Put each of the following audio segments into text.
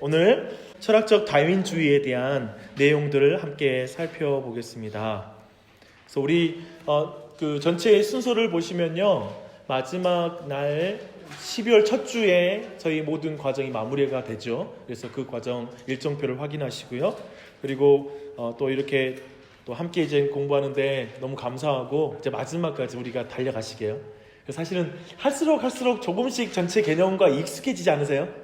오늘 철학적 다윈주의에 대한 내용들을 함께 살펴보겠습니다. 그래서 우리 그 전체 순서를 보시면요, 마지막 날 12월 첫 주에 저희 모든 과정이 마무리가 되죠. 그래서 그 과정 일정표를 확인하시고요. 그리고 또 이렇게 또 함께 이제 공부하는데 너무 감사하고 이제 마지막까지 우리가 달려가시게요. 사실은 할수록 조금씩 전체 개념과 익숙해지지 않으세요?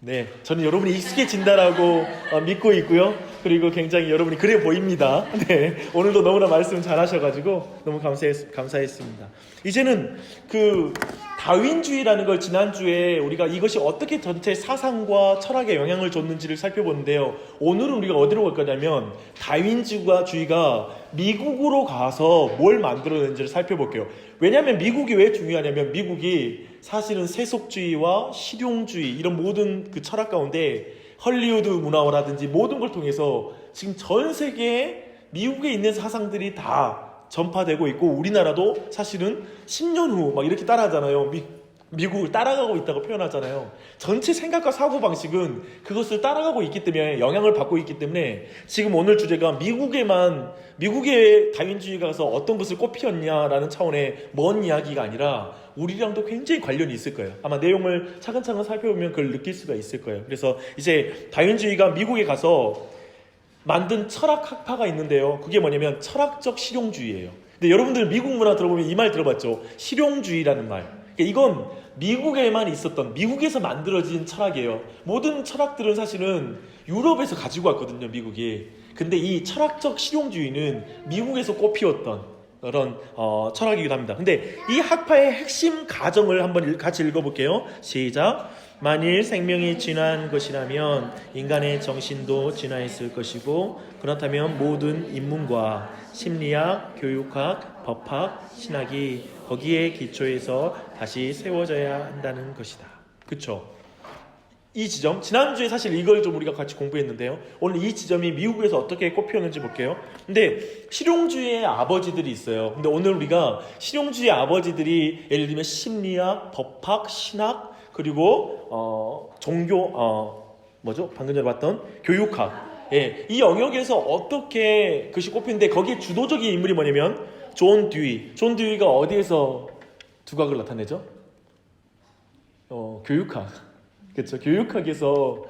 네, 저는 여러분이 익숙해진다라고 믿고 있고요. 그리고 굉장히 여러분이 그래 보입니다. 네, 오늘도 너무나 말씀 잘하셔가지고 너무 감사했습니다. 이제는 그 다윈주의라는 걸 지난주에 우리가 이것이 어떻게 전체 사상과 철학에 영향을 줬는지를 살펴보는데요. 오늘은 우리가 어디로 갈 거냐면 다윈주의가 미국으로 가서 뭘 만들어낸지를 살펴볼게요. 왜냐하면 미국이 왜 중요하냐면 미국이 사실은 세속주의와 실용주의 이런 모든 그 철학 가운데 헐리우드 문화라든지 모든 걸 통해서 지금 전 세계에 미국에 있는 사상들이 다 전파되고 있고, 우리나라도 사실은 10년 후 막 이렇게 따라하잖아요. 미국을 따라가고 있다고 표현하잖아요. 전체 생각과 사고방식은 그것을 따라가고 있기 때문에 영향을 받고 있기 때문에 지금 오늘 주제가 미국의 다윈주의가 가서 어떤 것을 꽃피웠냐라는 차원의 먼 이야기가 아니라 우리랑도 굉장히 관련이 있을 거예요. 아마 내용을 차근차근 살펴보면 그걸 느낄 수가 있을 거예요. 그래서 이제 다윈주의가 미국에 가서 만든 철학 학파가 있는데요. 그게 뭐냐면 철학적 실용주의예요. 근데 여러분들 미국 문화 들어보면 이 말 들어봤죠? 실용주의라는 말. 그러니까 이건 미국에만 있었던, 미국에서 만들어진 철학이에요. 모든 철학들은 사실은 유럽에서 가지고 왔거든요, 미국이. 근데 이 철학적 실용주의는 미국에서 꽃피웠던 그런 철학이기도 합니다. 근데 이 학파의 핵심 가정을 한번 같이 읽어볼게요. 시작. 만일 생명이 진화한 것이라면 인간의 정신도 진화했을 것이고, 그렇다면 모든 인문과 심리학, 교육학, 법학, 신학이 거기에 기초해서 다시 세워져야 한다는 것이다. 그쵸? 이 지점, 지난주에 사실 이걸 좀 우리가 같이 공부했는데요. 오늘 이 지점이 미국에서 어떻게 꽃피웠는지 볼게요. 근데 실용주의의 아버지들이 있어요. 근데 오늘 우리가 실용주의의 아버지들이 예를 들면 심리학, 법학, 신학, 그리고 종교, 방금 전에 봤던 교육학, 이 영역에서 어떻게 그것이 꼽히는데, 거기에 주도적인 인물이 뭐냐면 존 듀이가 어디에서 두각을 나타내죠? 교육학. 그렇죠. 교육학에서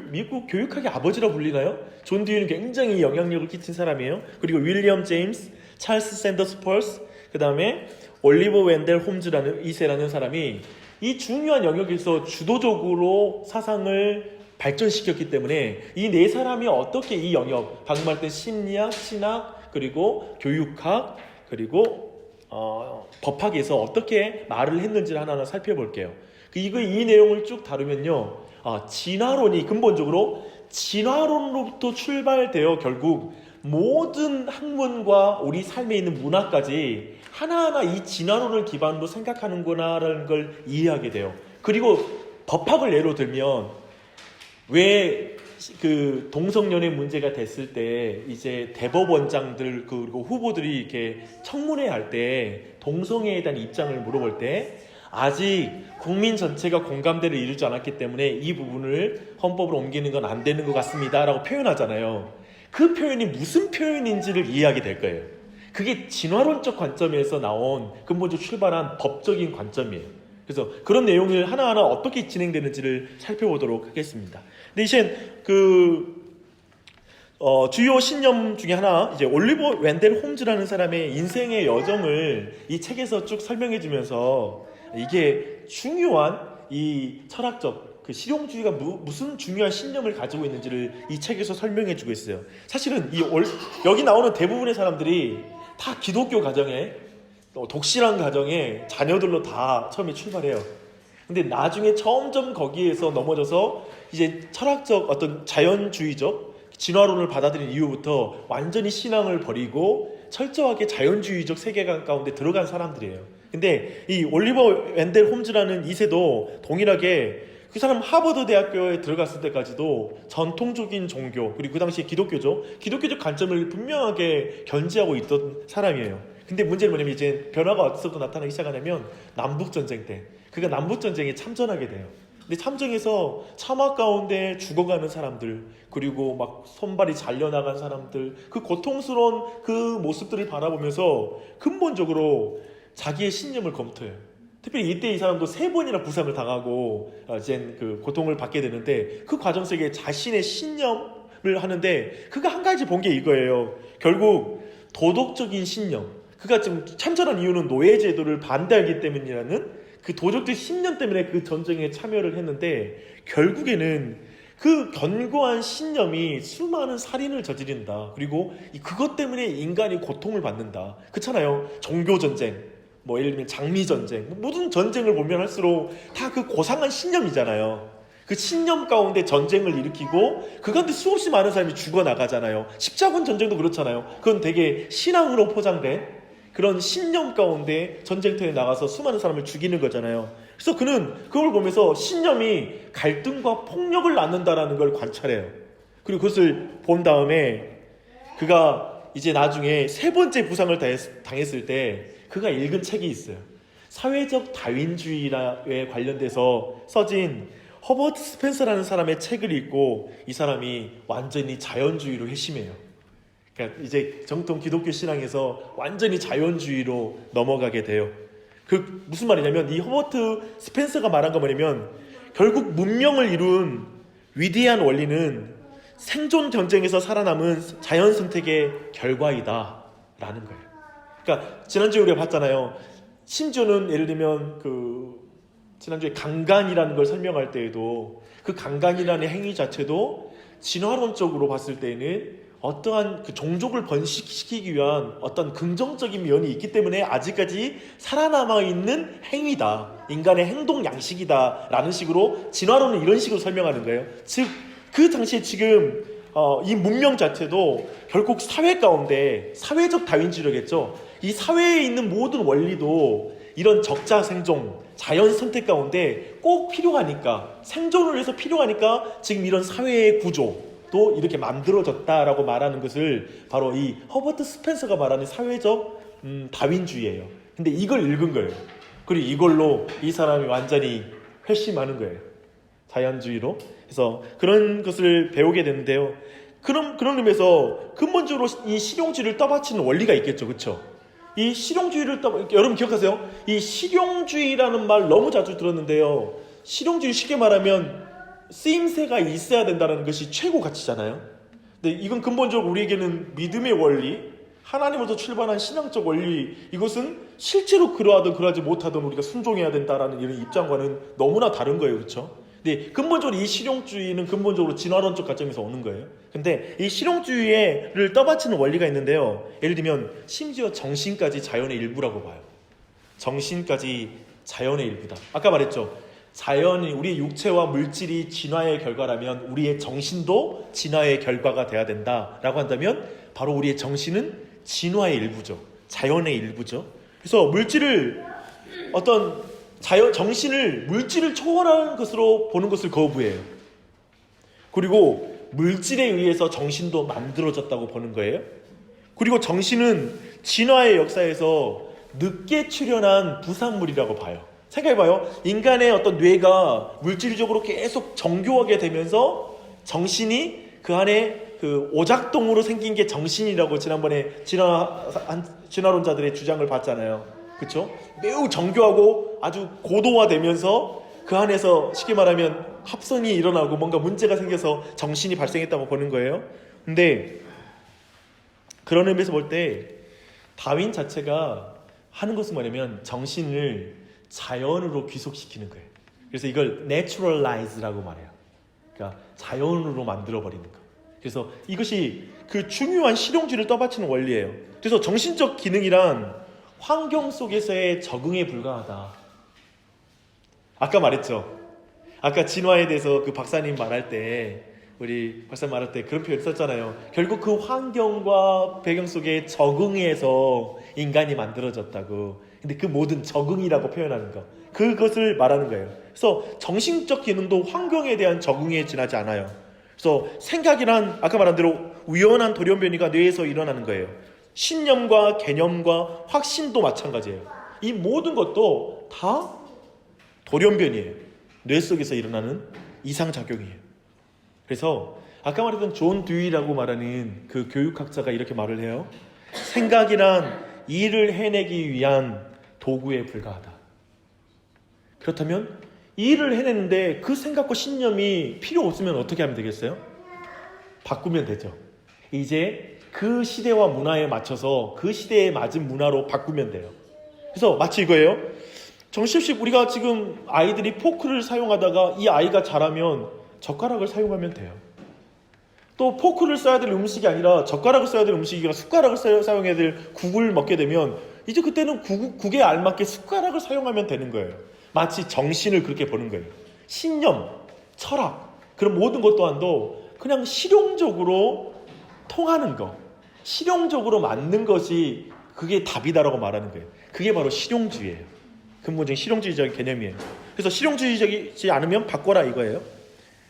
미국 교육학의 아버지라 불리나요? 존 듀이는 굉장히 영향력을 끼친 사람이에요. 그리고 윌리엄 제임스, 찰스 샌더스 펄스, 그 다음에 올리버 웬델 홈즈라는 2세라는 사람이 이 중요한 영역에서 주도적으로 사상을 발전시켰기 때문에 이 네 사람이 어떻게 이 영역, 방금 말했던 심리학, 신학, 그리고 교육학, 그리고 법학에서 어떻게 말을 했는지를 하나하나 살펴볼게요. 이 내용을 쭉 다루면요, 진화론이 근본적으로 진화론으로부터 출발되어 결국 모든 학문과 우리 삶에 있는 문화까지 하나하나 이 진화론을 기반으로 생각하는구나라는 걸 이해하게 돼요. 그리고 법학을 예로 들면 왜 그 동성연애 문제가 됐을 때 이제 대법원장들 그리고 후보들이 이렇게 청문회 할 때 동성애에 대한 입장을 물어볼 때 아직 국민 전체가 공감대를 이루지 않았기 때문에 이 부분을 헌법으로 옮기는 건 안 되는 것 같습니다 라고 표현하잖아요. 그 표현이 무슨 표현인지를 이해하게 될 거예요. 그게 진화론적 관점에서 나온 근본적으로 출발한 법적인 관점이에요. 그래서 그런 내용을 하나하나 어떻게 진행되는지를 살펴보도록 하겠습니다. 근데 이제 주요 신념 중에 하나, 이제 올리버 웬델 홈즈라는 사람의 인생의 여정을 이 책에서 쭉 설명해 주면서 이게 중요한 이 철학적 그 실용주의가 무슨 중요한 신념을 가지고 있는지를 이 책에서 설명해 주고 있어요. 사실은 여기 나오는 대부분의 사람들이 다 기독교 가정에, 독실한 가정에 자녀들로 다 처음에 출발해요. 근데 나중에 점점 거기에서 넘어져서 이제 철학적 어떤 자연주의적 진화론을 받아들인 이후부터 완전히 신앙을 버리고 철저하게 자연주의적 세계관 가운데 들어간 사람들이에요. 근데 이 올리버 웬델 홈즈라는 2세도 동일하게 그 사람 하버드 대학교에 들어갔을 때까지도 전통적인 종교, 그리고 그 당시에 기독교적 관점을 분명하게 견지하고 있던 사람이에요. 근데 문제는 뭐냐면 이제 변화가 어디서부터 나타나기 시작하냐면 남북전쟁 때 그가 남북전쟁에 참전하게 돼요. 근데 참정에서 참화 가운데 죽어가는 사람들, 그리고 막 손발이 잘려나간 사람들, 그 고통스러운 그 모습들을 바라보면서 근본적으로 자기의 신념을 검토해요. 특별히 이때 이 사람도 3번이나 부상을 당하고 이제 그 고통을 받게 되는데, 그 과정 속에 자신의 신념을 하는데 그가 한 가지 본 게 이거예요. 결국 도덕적인 신념, 그가 지금 참전한 이유는 노예제도를 반대하기 때문이라는 그 도덕적 신념 때문에 그 전쟁에 참여를 했는데, 결국에는 그 견고한 신념이 수많은 살인을 저지른다. 그리고 그것 때문에 인간이 고통을 받는다. 그렇잖아요. 종교전쟁, 뭐 예를 들면 장미전쟁, 모든 전쟁을 보면 할수록 다 그 고상한 신념이잖아요. 그 신념 가운데 전쟁을 일으키고 그 가운데 수없이 많은 사람이 죽어나가잖아요. 십자군 전쟁도 그렇잖아요. 그건 되게 신앙으로 포장된 그런 신념 가운데 전쟁터에 나가서 수많은 사람을 죽이는 거잖아요. 그래서 그는 그걸 보면서 신념이 갈등과 폭력을 낳는다라는 걸 관찰해요. 그리고 그것을 본 다음에 그가 이제 나중에 3번째 부상을 당했을 때 그가 읽은 책이 있어요. 사회적 다윈주의에 관련돼서 써진 허버트 스펜서라는 사람의 책을 읽고 이 사람이 완전히 자연주의로 회심해요. 그러니까 이제 정통 기독교 신앙에서 완전히 자연주의로 넘어가게 돼요. 그 무슨 말이냐면, 이 허버트 스펜서가 말한 거 뭐냐면, 결국 문명을 이룬 위대한 원리는 생존 전쟁에서 살아남은 자연 선택의 결과이다 라는 거예요. 그러니까 지난주에 우리가 봤잖아요. 심지어는 예를 들면 지난주에 강간이라는 걸 설명할 때에도 그 강간이라는 행위 자체도 진화론적으로 봤을 때는 어떠한 그 종족을 번식시키기 위한 어떤 긍정적인 면이 있기 때문에 아직까지 살아남아 있는 행위다, 인간의 행동 양식이다 라는 식으로 진화론은 이런 식으로 설명하는 거예요. 즉 그 당시에 지금 이 문명 자체도 결국 사회 가운데 사회적 다윈주의겠죠. 이 사회에 있는 모든 원리도 이런 적자 생존, 자연 선택 가운데 꼭 필요하니까, 생존을 위해서 필요하니까 지금 이런 사회의 구조도 이렇게 만들어졌다라고 말하는 것을 바로 이 허버트 스펜서가 말하는 사회적 다윈주의예요. 근데 이걸 읽은 거예요. 그리고 이걸로 이 사람이 완전히 회심하는 거예요. 자연주의로. 그래서 그런 것을 배우게 되는데요. 그런 의미에서 근본적으로 이 실용주의를 떠받치는 원리가 있겠죠. 그렇죠? 이 실용주의를 여러분 기억하세요? 이 실용주의라는 말 너무 자주 들었는데요. 실용주의 쉽게 말하면 쓰임새가 있어야 된다는 것이 최고 가치잖아요. 근데 이건 근본적으로 우리에게는 믿음의 원리, 하나님으로부터 출발한 신앙적 원리, 이것은 실제로 그러하든 그러하지 못하든 우리가 순종해야 된다라는 이런 입장과는 너무나 다른 거예요. 그렇죠? 근데 근본적으로 이 실용주의는 근본적으로 진화론적 관점에서 오는 거예요. 근데 이 실용주의를 떠받치는 원리가 있는데요. 예를 들면 심지어 정신까지 자연의 일부라고 봐요. 정신까지 자연의 일부다. 아까 말했죠. 자연이, 우리의 육체와 물질이 진화의 결과라면 우리의 정신도 진화의 결과가 돼야 된다라고 한다면 바로 우리의 정신은 진화의 일부죠. 자연의 일부죠. 그래서 물질을 정신을 물질을 초월하는 것으로 보는 것을 거부해요. 그리고 물질에 의해서 정신도 만들어졌다고 보는 거예요. 그리고 정신은 진화의 역사에서 늦게 출현한 부산물이라고 봐요. 생각해봐요. 인간의 어떤 뇌가 물질적으로 계속 정교하게 되면서 정신이 그 안에 그 오작동으로 생긴 게 정신이라고 지난번에 진화론자들의 주장을 봤잖아요. 그렇죠? 매우 정교하고 아주 고도화되면서 그 안에서 쉽게 말하면 합선이 일어나고 뭔가 문제가 생겨서 정신이 발생했다고 보는 거예요. 근데 그런 의미에서 볼 때 다윈 자체가 하는 것은 뭐냐면 정신을 자연으로 귀속시키는 거예요. 그래서 이걸 naturalize라고 말해요. 그러니까 자연으로 만들어버리는 거. 그래서 이것이 그 중요한 실용주의를 떠받치는 원리예요. 그래서 정신적 기능이란 환경 속에서의 적응에 불과하다. 아까 말했죠. 아까 진화에 대해서 그 박사님 말할 때, 우리 박사님 말할 때 그런 표현 썼잖아요. 결국 그 환경과 배경 속에 적응해서 인간이 만들어졌다고. 근데 그 모든 적응이라고 표현하는 거, 그것을 말하는 거예요. 그래서 정신적 기능도 환경에 대한 적응에 지나지 않아요. 그래서 생각이란 아까 말한 대로 우연한 돌연변이가 뇌에서 일어나는 거예요. 신념과 개념과 확신도 마찬가지예요. 이 모든 것도 다 돌연변이에요. 뇌 속에서 일어나는 이상작용이에요. 그래서 아까 말했던 존 듀이라고 말하는 그 교육학자가 이렇게 말을 해요. 생각이란 일을 해내기 위한 도구에 불과하다. 그렇다면 일을 해내는데 그 생각과 신념이 필요 없으면 어떻게 하면 되겠어요? 바꾸면 되죠. 이제 그 시대와 문화에 맞춰서 그 시대에 맞은 문화로 바꾸면 돼요. 그래서 마치 이거예요. 정식식 우리가 지금 아이들이 포크를 사용하다가 이 아이가 자라면 젓가락을 사용하면 돼요. 또 포크를 써야 될 음식이 아니라 젓가락을 써야 될 음식이 아니라 숟가락을 사용해야 될 국을 먹게 되면 이제 그때는 국에 알맞게 숟가락을 사용하면 되는 거예요. 마치 정신을 그렇게 보는 거예요. 신념, 철학, 그런 모든 것 또한도 그냥 실용적으로 통하는 것, 실용적으로 맞는 것이 그게 답이다라고 말하는 거예요. 그게 바로 실용주의예요. 근본적인 실용주의적인 개념이에요. 그래서 실용주의적이지 않으면 바꿔라 이거예요.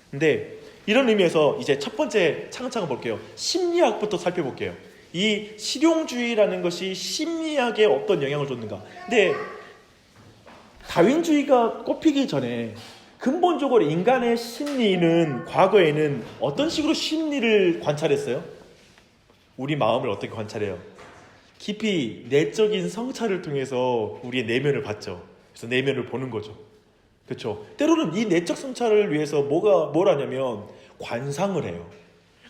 근데 이런 의미에서 이제 첫 번째 차근차근 볼게요. 심리학부터 살펴볼게요. 이 실용주의라는 것이 심리학에 어떤 영향을 줬는가. 근데 다윈주의가 꼽히기 전에 근본적으로 인간의 심리는 과거에는 어떤 식으로 심리를 관찰했어요? 우리 마음을 어떻게 관찰해요? 깊이 내적인 성찰을 통해서 우리의 내면을 봤죠. 그래서 내면을 보는 거죠. 그렇죠? 때로는 이 내적 성찰을 위해서 뭘 하냐면 관상을 해요.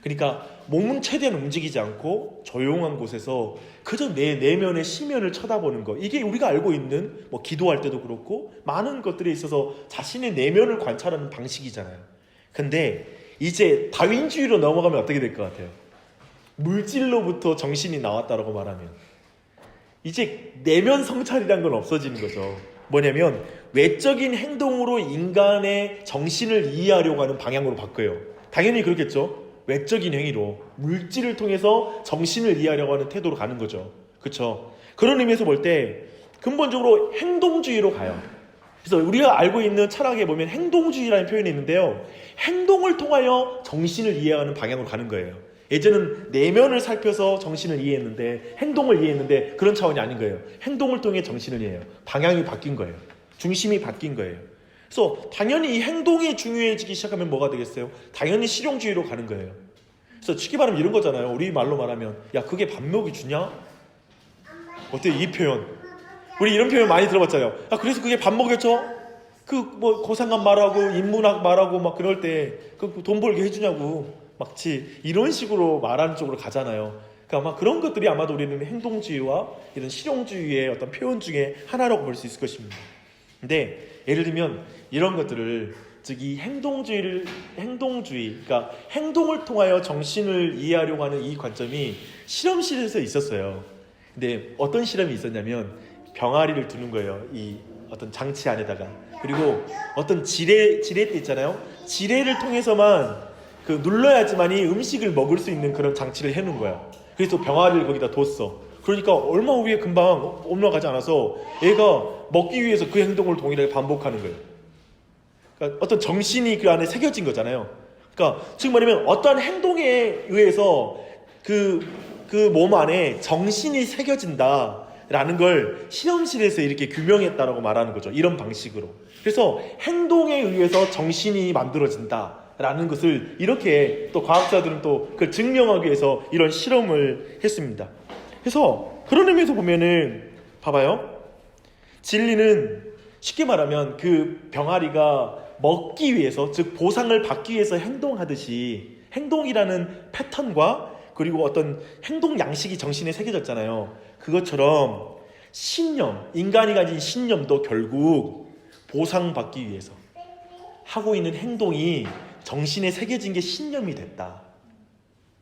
그러니까 몸은 최대한 움직이지 않고 조용한 곳에서 그저 내 내면의 심연을 쳐다보는 거. 이게 우리가 알고 있는 뭐 기도할 때도 그렇고 많은 것들에 있어서 자신의 내면을 관찰하는 방식이잖아요. 근데 이제 다윈주의로 넘어가면 어떻게 될 것 같아요? 물질로부터 정신이 나왔다라고 말하면 이제 내면 성찰이란 건 없어지는 거죠. 뭐냐면 외적인 행동으로 인간의 정신을 이해하려고 하는 방향으로 바뀌어요. 당연히 그렇겠죠. 외적인 행위로 물질을 통해서 정신을 이해하려고 하는 태도로 가는 거죠. 그렇죠? 그런 의미에서 볼 때 근본적으로 행동주의로 가요. 그래서 우리가 알고 있는 철학에 보면 행동주의라는 표현이 있는데요. 행동을 통하여 정신을 이해하는 방향으로 가는 거예요. 예전은 내면을 살펴서 정신을 이해했는데 행동을 이해했는데 그런 차원이 아닌 거예요. 행동을 통해 정신을 이해해요. 방향이 바뀐 거예요. 중심이 바뀐 거예요. 그래서 당연히 이 행동이 중요해지기 시작하면 뭐가 되겠어요? 당연히 실용주의로 가는 거예요. 그래서 쉽게 말하면 이런 거잖아요. 우리 말로 말하면 야 그게 밥 먹이 주냐? 어때요 이 표현? 우리 이런 표현 많이 들어봤잖아요. 야 그래서 그게 밥 먹여줘? 그 뭐 고상한 말하고 인문학 말하고 막 그럴 때 그 돈 벌게 해주냐고 막지 이런 식으로 말하는 쪽으로 가잖아요. 그러니까 아마 그런 것들이 아마도 우리는 행동주의와 이런 실용주의의 어떤 표현 중에 하나라고 볼 수 있을 것입니다. 근데 예를 들면 이런 것들을 즉 이 행동주의, 그러니까 행동을 통하여 정신을 이해하려고 하는 이 관점이 실험실에서 있었어요. 근데 어떤 실험이 있었냐면 병아리를 두는 거예요. 이 어떤 장치 안에다가. 그리고 어떤 지뢰 때 있잖아요. 지뢰를 통해서만 그 눌러야지만이 음식을 먹을 수 있는 그런 장치를 해놓은 거야. 그래서 병아리를 거기다 뒀어. 그러니까 얼마 후에 금방 올라가지 않아서 얘가 먹기 위해서 그 행동을 동일하게 반복하는 거예요. 그러니까 어떤 정신이 그 안에 새겨진 거잖아요. 그러니까 즉 말하면 어떠한 행동에 의해서 그 몸 안에 정신이 새겨진다라는 걸 실험실에서 이렇게 규명했다라고 말하는 거죠. 이런 방식으로. 그래서 행동에 의해서 정신이 만들어진다라는 것을 이렇게 또 과학자들은 또 그걸 증명하기 위해서 이런 실험을 했습니다. 그래서 그런 의미에서 보면은 봐봐요. 진리는 쉽게 말하면 그 병아리가 먹기 위해서 즉 보상을 받기 위해서 행동하듯이 행동이라는 패턴과 그리고 어떤 행동 양식이 정신에 새겨졌잖아요. 그것처럼 신념, 인간이 가진 신념도 결국 보상받기 위해서 하고 있는 행동이 정신에 새겨진 게 신념이 됐다.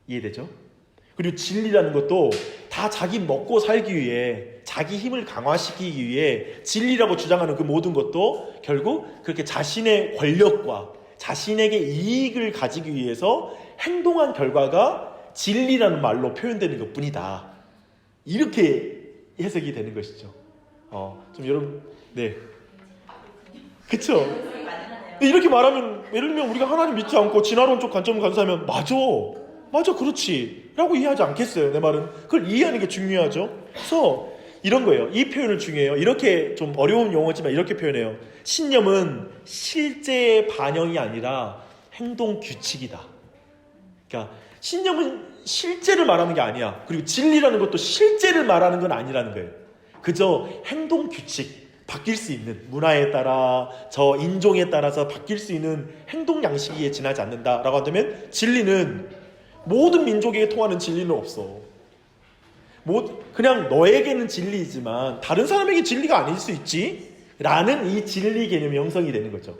이해되죠? 그리고 진리라는 것도 다 자기 먹고 살기 위해 자기 힘을 강화시키기 위해 진리라고 주장하는 그 모든 것도 결국 그렇게 자신의 권력과 자신에게 이익을 가지기 위해서 행동한 결과가 진리라는 말로 표현되는 것 뿐이다. 이렇게 해석이 되는 것이죠. 좀 여러분, 네. 그쵸? 이렇게 말하면 예를 들면 우리가 하나님 믿지 않고 진화론적 관점을 가지고 살면 맞아 그렇지 라고 이해하지 않겠어요. 내 말은 그걸 이해하는 게 중요하죠. 그래서 이런 거예요. 이 표현을 중요해요. 이렇게 좀 어려운 용어지만 이렇게 표현해요. 신념은 실제의 반영이 아니라 행동 규칙이다. 그러니까 신념은 실제를 말하는 게 아니야. 그리고 진리라는 것도 실제를 말하는 건 아니라는 거예요. 그저 행동 규칙, 바뀔 수 있는 문화에 따라 저 인종에 따라서 바뀔 수 있는 행동 양식에 지나지 않는다라고 한다면 진리는 모든 민족에게 통하는 진리는 없어. 그냥 너에게는 진리이지만 다른 사람에게 진리가 아닐 수 있지? 라는 이 진리 개념이 형성이 되는 거죠.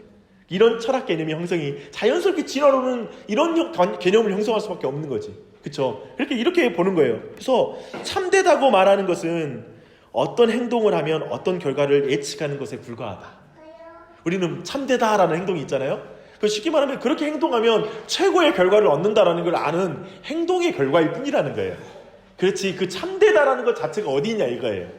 이런 철학 개념이 형성이 자연스럽게 진화론은 이런 개념을 형성할 수밖에 없는 거지. 그쵸? 이렇게 보는 거예요. 그래서 참되다고 말하는 것은 어떤 행동을 하면 어떤 결과를 예측하는 것에 불과하다. 우리는 참되다라는 행동이 있잖아요. 쉽게 말하면 그렇게 행동하면 최고의 결과를 얻는다라는 걸 아는 행동의 결과일 뿐이라는 거예요. 그렇지 그 참되다라는 것 자체가 어디 있냐 이거예요.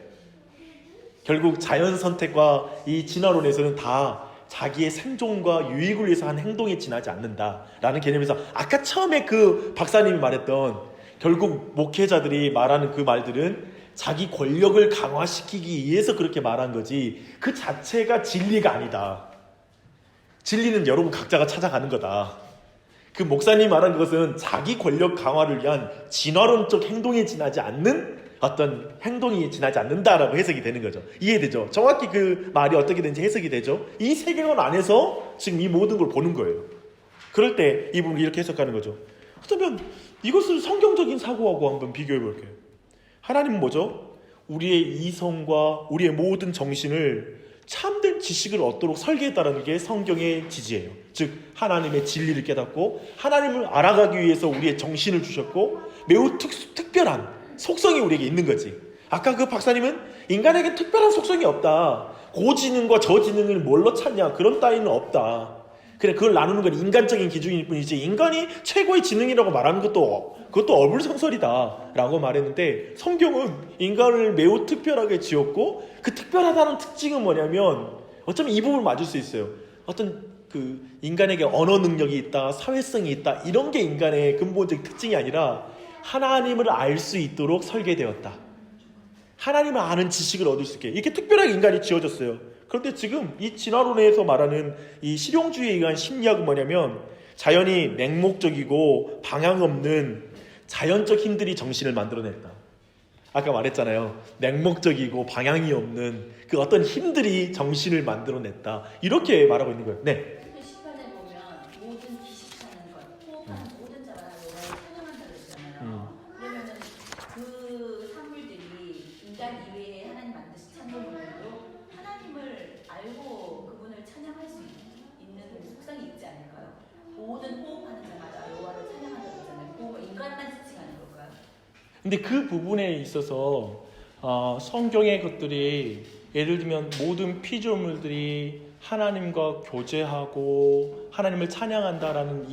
결국 자연 선택과 이 진화론에서는 다 자기의 생존과 유익을 위해서 한 행동에 지나지 않는다라는 개념에서 아까 처음에 그 박사님이 말했던 결국 목회자들이 말하는 그 말들은 자기 권력을 강화시키기 위해서 그렇게 말한 거지 그 자체가 진리가 아니다. 진리는 여러분 각자가 찾아가는 거다. 그 목사님이 말한 것은 자기 권력 강화를 위한 진화론적 행동에 지나지 않는 어떤 행동이 지나지 않는다라고 해석이 되는 거죠. 이해되죠? 정확히 그 말이 어떻게 되는지 해석이 되죠? 이 세계관 안에서 지금 이 모든 걸 보는 거예요. 그럴 때 이 부분을 이렇게 해석하는 거죠. 그렇다면 이것을 성경적인 사고하고 한번 비교해 볼게요. 하나님은 뭐죠? 우리의 이성과 우리의 모든 정신을 참된 지식을 얻도록 설계했다는 게 성경의 지지예요. 즉 하나님의 진리를 깨닫고 하나님을 알아가기 위해서 우리의 정신을 주셨고 매우 특별한 속성이 우리에게 있는 거지. 아까 그 박사님은 인간에게 특별한 속성이 없다. 고지능과 저지능을 뭘로 찾냐 그런 따위는 없다. 그래 그걸 나누는 건 인간적인 기준일 뿐이지 인간이 최고의 지능이라고 말하는 그것도 어불성설이다 라고 말했는데 성경은 인간을 매우 특별하게 지었고 그 특별하다는 특징은 뭐냐면 어쩌면 이 부분을 맞을 수 있어요. 어떤 그 인간에게 언어 능력이 있다 사회성이 있다 이런 게 인간의 근본적 특징이 아니라 하나님을 알 수 있도록 설계되었다. 하나님을 아는 지식을 얻을 수 있게 이렇게 특별하게 인간이 지어졌어요. 그런데 지금 이 진화론에서 말하는 이 실용주의에 의한 심리학은 뭐냐면 자연이 맹목적이고 방향 없는 자연적 힘들이 정신을 만들어냈다. 아까 말했잖아요. 맹목적이고 방향이 없는 그 어떤 힘들이 정신을 만들어냈다. 이렇게 말하고 있는 거예요. 네. 시편에 보면 모든 기식하는 것, 호흡하는 모든 자가 찬양한다 그랬잖아요. 그러면은 그 산물들이 인간 이외에 하나님 만드신 창조물들도 하나님을 알고 그분을 찬양할 수 있는 속성이 있지 않을까요? 모든 호흡하는 자마다 여호와를 찬양한다 그랬잖아요. 그거 인간만 지칭하는 걸까요? 근데 그 부분에 있어서 성경의 것들이 예를 들면 모든 피조물들이 하나님과 교제하고 하나님을 찬양한다라는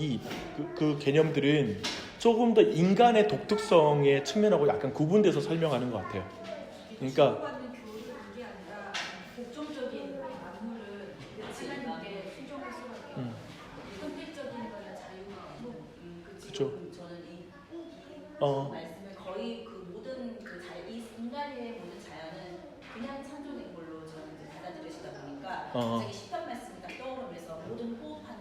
그 개념들은 조금 더 인간의 독특성의 측면하고 약간 구분돼서 설명하는 것 같아요. 그러니까 그게 아니라 복종적인 만물은 하나님께 순종할 수밖에 없는 선택적인 거는 자유가 없고 그렇죠. 저는 이 말씀을 거의 그 모든 이 인간의 모든 자연은 그냥 창조된 걸로 저는 이제 받아들이시다 보니까 갑자기 시편 말씀이 딱 떠오르면서 모든 호흡하는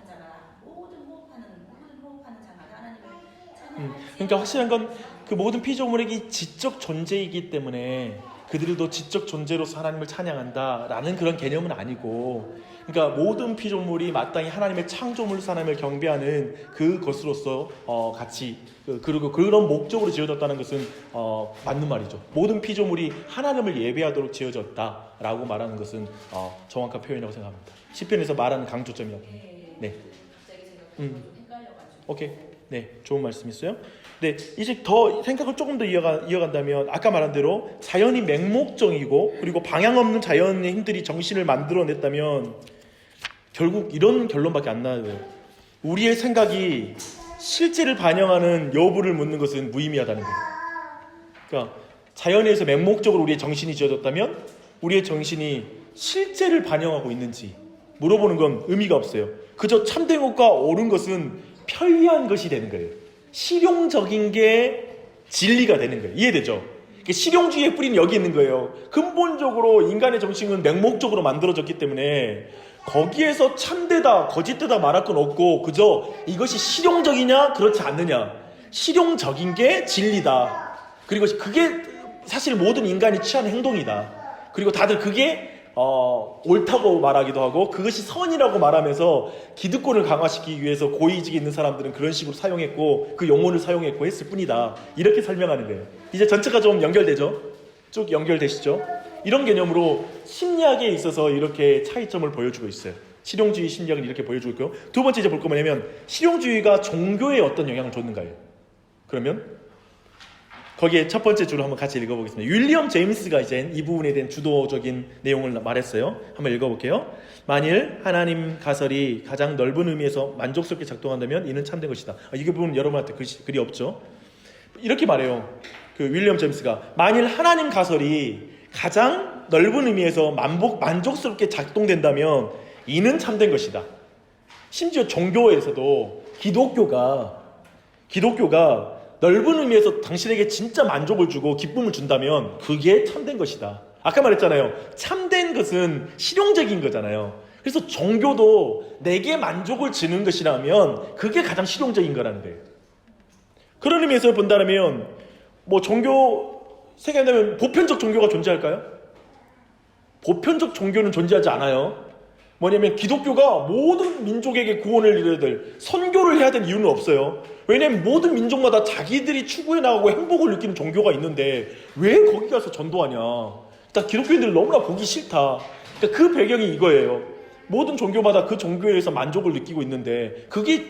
자마다 하나님을 찬양할지. 그러니까 확실한 건 그 모든 피조물에게 지적 존재이기 때문에 그들도 지적 존재로서 하나님을 찬양한다라는 그런 개념은 아니고, 그러니까 모든 피조물이 마땅히 하나님의 창조물로서 하나님을 경배하는 그것으로서 같이 그리고 그런 목적으로 지어졌다는 것은 맞는 말이죠. 모든 피조물이 하나님을 예배하도록 지어졌다라고 말하는 것은 정확한 표현이라고 생각합니다. 시편에서 말하는 강조점이라고. 네. 갑자기 제가 좀 헷갈려가지고. 오케이. 네, 좋은 말씀이었어요. 네, 이제 더 생각을 조금 더 이어간다면 아까 말한 대로 자연이 맹목적이고 그리고 방향 없는 자연의 힘들이 정신을 만들어냈다면 결국 이런 결론밖에 안 나와요. 우리의 생각이 실제를 반영하는 여부를 묻는 것은 무의미하다는 거예요. 그러니까 자연에서 맹목적으로 우리의 정신이 지어졌다면 우리의 정신이 실제를 반영하고 있는지 물어보는 건 의미가 없어요. 그저 참된 것과 옳은 것은 편리한 것이 되는 거예요. 실용적인 게 진리가 되는 거예요. 이해되죠? 실용주의의 뿌리는 여기 있는 거예요. 근본적으로 인간의 정신은 맹목적으로 만들어졌기 때문에 거기에서 참되다 거짓되다 말할 건 없고 그저 이것이 실용적이냐 그렇지 않느냐. 실용적인 게 진리다. 그리고 그게 사실 모든 인간이 취하는 행동이다. 그리고 다들 그게 옳다고 말하기도 하고 그것이 선이라고 말하면서 기득권을 강화시키기 위해서 고위직에 있는 사람들은 그런 식으로 사용했고 그 용어를 사용했고 했을 뿐이다. 이렇게 설명하는 거예요. 이제 전체가 좀 연결되죠? 쭉 연결되시죠? 이런 개념으로 심리학에 있어서 이렇게 차이점을 보여주고 있어요. 실용주의 심리학은 이렇게 보여주고 있고요. 두 번째 이제 볼 거 뭐냐면 실용주의가 종교에 어떤 영향을 줬는가요. 그러면 거기에 첫 번째 줄을 한번 같이 읽어보겠습니다. 윌리엄 제임스가 이제 이 부분에 대한 주도적인 내용을 말했어요. 한번 읽어볼게요. 만일 하나님 가설이 가장 넓은 의미에서 만족스럽게 작동한다면 이는 참된 것이다. 이 부분 여러분한테 글이 없죠. 이렇게 말해요. 그 윌리엄 제임스가 만일 하나님 가설이 가장 넓은 의미에서 만족스럽게 작동된다면 이는 참된 것이다. 심지어 종교에서도 기독교가 넓은 의미에서 당신에게 진짜 만족을 주고 기쁨을 준다면 그게 참된 것이다. 아까 말했잖아요. 참된 것은 실용적인 거잖아요. 그래서 종교도 내게 만족을 주는 것이라면 그게 가장 실용적인 거라는 거예요. 그런 의미에서 본다면 뭐 종교 생각한다면 보편적 종교가 존재할까요? 보편적 종교는 존재하지 않아요. 뭐냐면 기독교가 모든 민족에게 구원을 이뤄야 될 선교를 해야 될 이유는 없어요. 왜냐하면 모든 민족마다 자기들이 추구해 나가고 행복을 느끼는 종교가 있는데 왜 거기 가서 전도하냐. 일단 기독교인들 너무나 보기 싫다. 그러니까 그 배경이 이거예요. 모든 종교마다 그 종교에서 만족을 느끼고 있는데 그게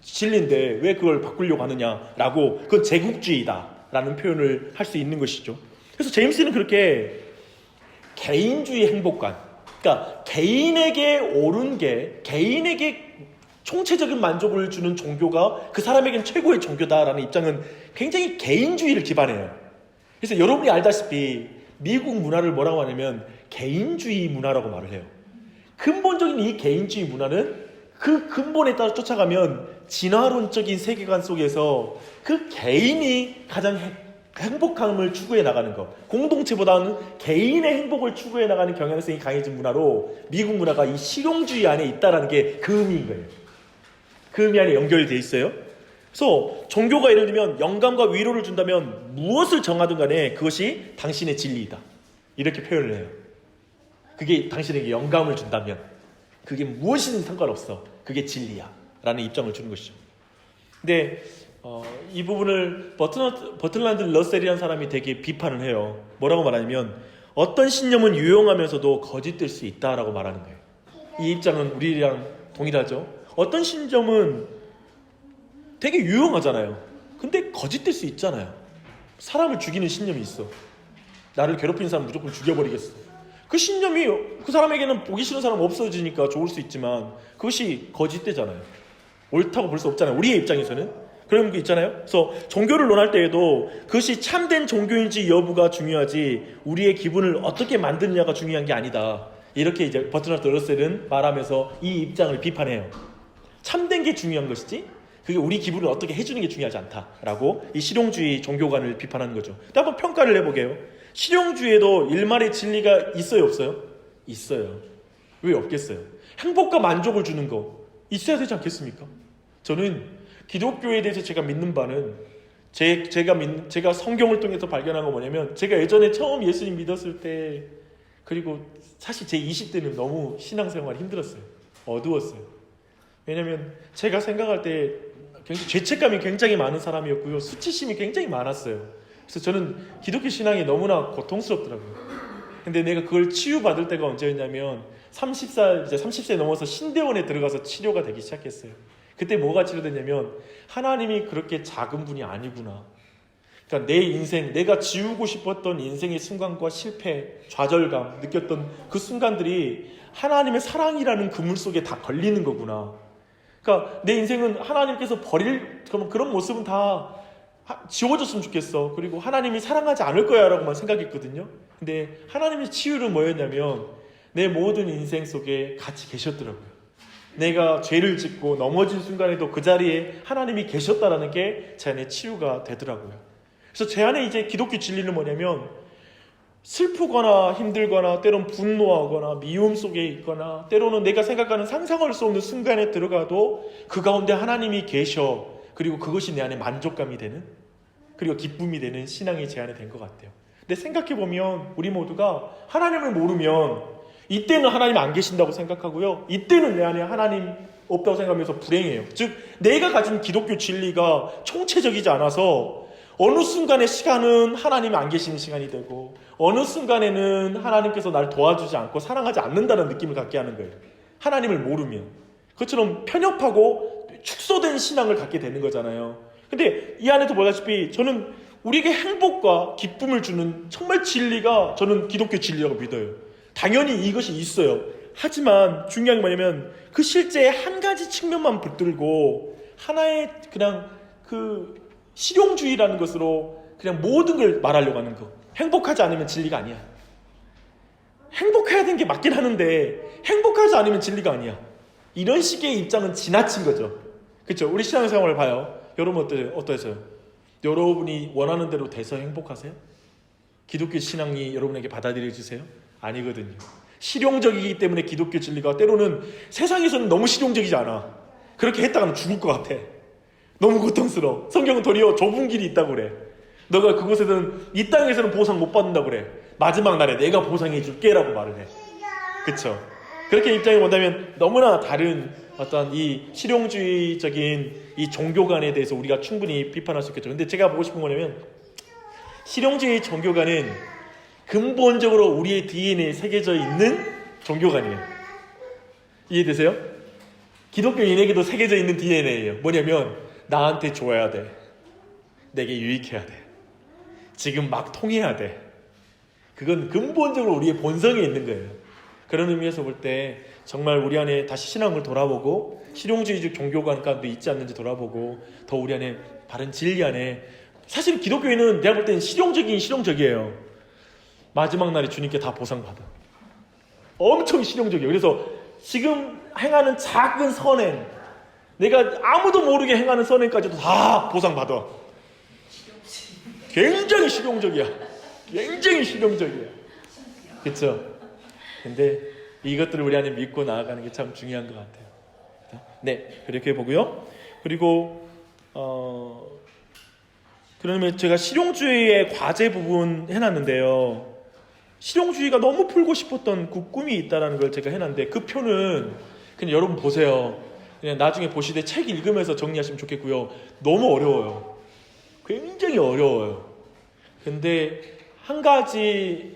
진리인데 왜 그걸 바꾸려고 하느냐라고 그건 제국주의다라는 표현을 할 수 있는 것이죠. 그래서 제임스는 그렇게 개인주의 행복관, 그러니까 개인에게 옳은 게 개인에게 총체적인 만족을 주는 종교가 그 사람에겐 최고의 종교다라는 입장은 굉장히 개인주의를 기반해요. 그래서 여러분이 알다시피 미국 문화를 뭐라고 하냐면 개인주의 문화라고 말을 해요. 근본적인 이 개인주의 문화는 그 근본에 따라 쫓아가면 진화론적인 세계관 속에서 그 개인이 가장 행복함을 추구해 나가는 것, 공동체보다는 개인의 행복을 추구해 나가는 경향성이 강해진 문화로 미국 문화가 이 실용주의 안에 있다는 게 그 의미인 거예요. 그 의미 안에 연결이 돼 있어요. 그래서 종교가 예를 들면 영감과 위로를 준다면 무엇을 정하든 간에 그것이 당신의 진리이다. 이렇게 표현을 해요. 그게 당신에게 영감을 준다면 그게 무엇이든 상관없어. 그게 진리야. 라는 입장을 주는 것이죠. 근데 이 부분을 버틀란드 러셀이라는 사람이 되게 비판을 해요. 뭐라고 말하냐면 어떤 신념은 유용하면서도 거짓될 수 있다라고 말하는 거예요. 이 입장은 우리랑 동일하죠. 어떤 신념은 되게 유용하잖아요. 근데 거짓될 수 있잖아요. 사람을 죽이는 신념이 있어. 나를 괴롭히는 사람 무조건 죽여버리겠어. 그 신념이 그 사람에게는 보기 싫은 사람 없어지니까 좋을 수 있지만 그것이 거짓되잖아요. 옳다고 볼 수 없잖아요. 우리의 입장에서는. 그런 게 있잖아요. 그래서 종교를 논할 때에도 그것이 참된 종교인지 여부가 중요하지 우리의 기분을 어떻게 만드느냐가 중요한 게 아니다. 이렇게 이제 버트란드 러셀은 말하면서 이 입장을 비판해요. 참된 게 중요한 것이지 그게 우리 기분을 어떻게 해주는 게 중요하지 않다라고 이 실용주의 종교관을 비판하는 거죠. 또 한번 평가를 해보게요. 실용주의에도 일말의 진리가 있어요, 없어요? 있어요. 왜 없겠어요? 행복과 만족을 주는 거 있어야 되지 않겠습니까? 저는 기독교에 대해서 제가 믿는 바는 제가 성경을 통해서 발견한 거 뭐냐면 제가 예전에 처음 예수님 믿었을 때 그리고 사실 제 20대는 너무 신앙생활이 힘들었어요. 어두웠어요. 왜냐면 제가 생각할 때 굉장히 죄책감이 굉장히 많은 사람이었고요. 수치심이 굉장히 많았어요. 그래서 저는 기독교 신앙이 너무나 고통스럽더라고요. 근데 내가 그걸 치유받을 때가 언제였냐면 30세 넘어서 신대원에 들어가서 치료가 되기 시작했어요. 그때 뭐가 치료됐냐면 하나님이 그렇게 작은 분이 아니구나. 그러니까 내 인생, 내가 지우고 싶었던 인생의 순간과 실패, 좌절감 느꼈던 그 순간들이 하나님의 사랑이라는 그물 속에 다 걸리는 거구나. 그러니까 내 인생은 하나님께서 버릴 그런 모습은 다 지워졌으면 좋겠어. 그리고 하나님이 사랑하지 않을 거야 라고만 생각했거든요. 근데 하나님의 치유는 뭐였냐면 내 모든 인생 속에 같이 계셨더라고요. 내가 죄를 짓고 넘어진 순간에도 그 자리에 하나님이 계셨다라는 게 제 안에 치유가 되더라고요. 그래서 제 안에 이제 기독교 진리는 뭐냐면 슬프거나 힘들거나 때론 분노하거나 미움 속에 있거나 때로는 내가 생각하는 상상할 수 없는 순간에 들어가도 그 가운데 하나님이 계셔. 그리고 그것이 내 안에 만족감이 되는 그리고 기쁨이 되는 신앙이 제 안에 된 것 같아요. 근데 생각해보면 우리 모두가 하나님을 모르면 이때는 하나님 안 계신다고 생각하고요. 이때는 내 안에 하나님 없다고 생각하면서 불행해요. 즉 내가 가진 기독교 진리가 총체적이지 않아서 어느 순간의 시간은 하나님이 안 계시는 시간이 되고 어느 순간에는 하나님께서 나를 도와주지 않고 사랑하지 않는다는 느낌을 갖게 하는 거예요. 하나님을 모르면. 그것처럼 편협하고 축소된 신앙을 갖게 되는 거잖아요. 근데 이 안에도 보다시피 저는 우리에게 행복과 기쁨을 주는 정말 진리가 저는 기독교 진리라고 믿어요. 당연히 이것이 있어요. 하지만 중요한 게 뭐냐면 그 실제 한 가지 측면만 붙들고 하나의 그냥 그 실용주의라는 것으로 그냥 모든 걸 말하려고 하는 거. 행복하지 않으면 진리가 아니야. 행복해야 되는 게 맞긴 하는데 행복하지 않으면 진리가 아니야. 이런 식의 입장은 지나친 거죠. 그렇죠? 우리 신앙생활을 봐요. 여러분 어떠세요? 여러분이 원하는 대로 돼서 행복하세요? 기독교 신앙이 여러분에게 받아들여지세요? 아니거든요. 실용적이기 때문에 기독교 진리가 때로는 세상에서는 너무 실용적이지 않아. 그렇게 했다가는 죽을 것 같아. 너무 고통스러워. 성경은 도리어 좁은 길이 있다고 그래. 너가 그곳에서는 이 땅에서는 보상 못 받는다고 그래. 마지막 날에 내가 보상해 줄게라고 말을 해. 그쵸? 그렇게 입장이 본다면 너무나 다른 어떤 이 실용주의적인 이 종교관에 대해서 우리가 충분히 비판할 수 있겠죠. 근데 제가 보고 싶은 거냐면 실용주의 종교관은 근본적으로 우리의 DNA에 새겨져 있는 종교관이에요. 이해되세요? 기독교인에게도 새겨져 있는 DNA예요. 뭐냐면 나한테 좋아야 돼. 내게 유익해야 돼. 지금 막 통해야 돼. 그건 근본적으로 우리의 본성에 있는 거예요. 그런 의미에서 볼 때 정말 우리 안에 다시 신앙을 돌아보고 실용주의적 종교관까지도 있지 않는지 돌아보고 더 우리 안에 바른 진리 안에 사실 기독교인은 내가 볼 때는 실용적이에요. 마지막 날에 주님께 다 보상받아. 엄청 실용적이에요. 그래서 지금 행하는 작은 선행 내가 아무도 모르게 행하는 선행까지도 다 보상받아. 굉장히 실용적이야. 굉장히 실용적이야. 그렇죠? 근데 이것들을 우리 안에 믿고 나아가는 게 참 중요한 것 같아요. 네, 그렇게 보고요. 그리고 그러면 제가 실용주의의 과제 부분 해놨는데요. 실용주의가 너무 풀고 싶었던 그 꿈이 있다는 걸 제가 해놨는데 그 표는 그냥 여러분 보세요. 그냥 나중에 보시되 책 읽으면서 정리하시면 좋겠고요. 너무 어려워요. 굉장히 어려워요. 근데 한 가지만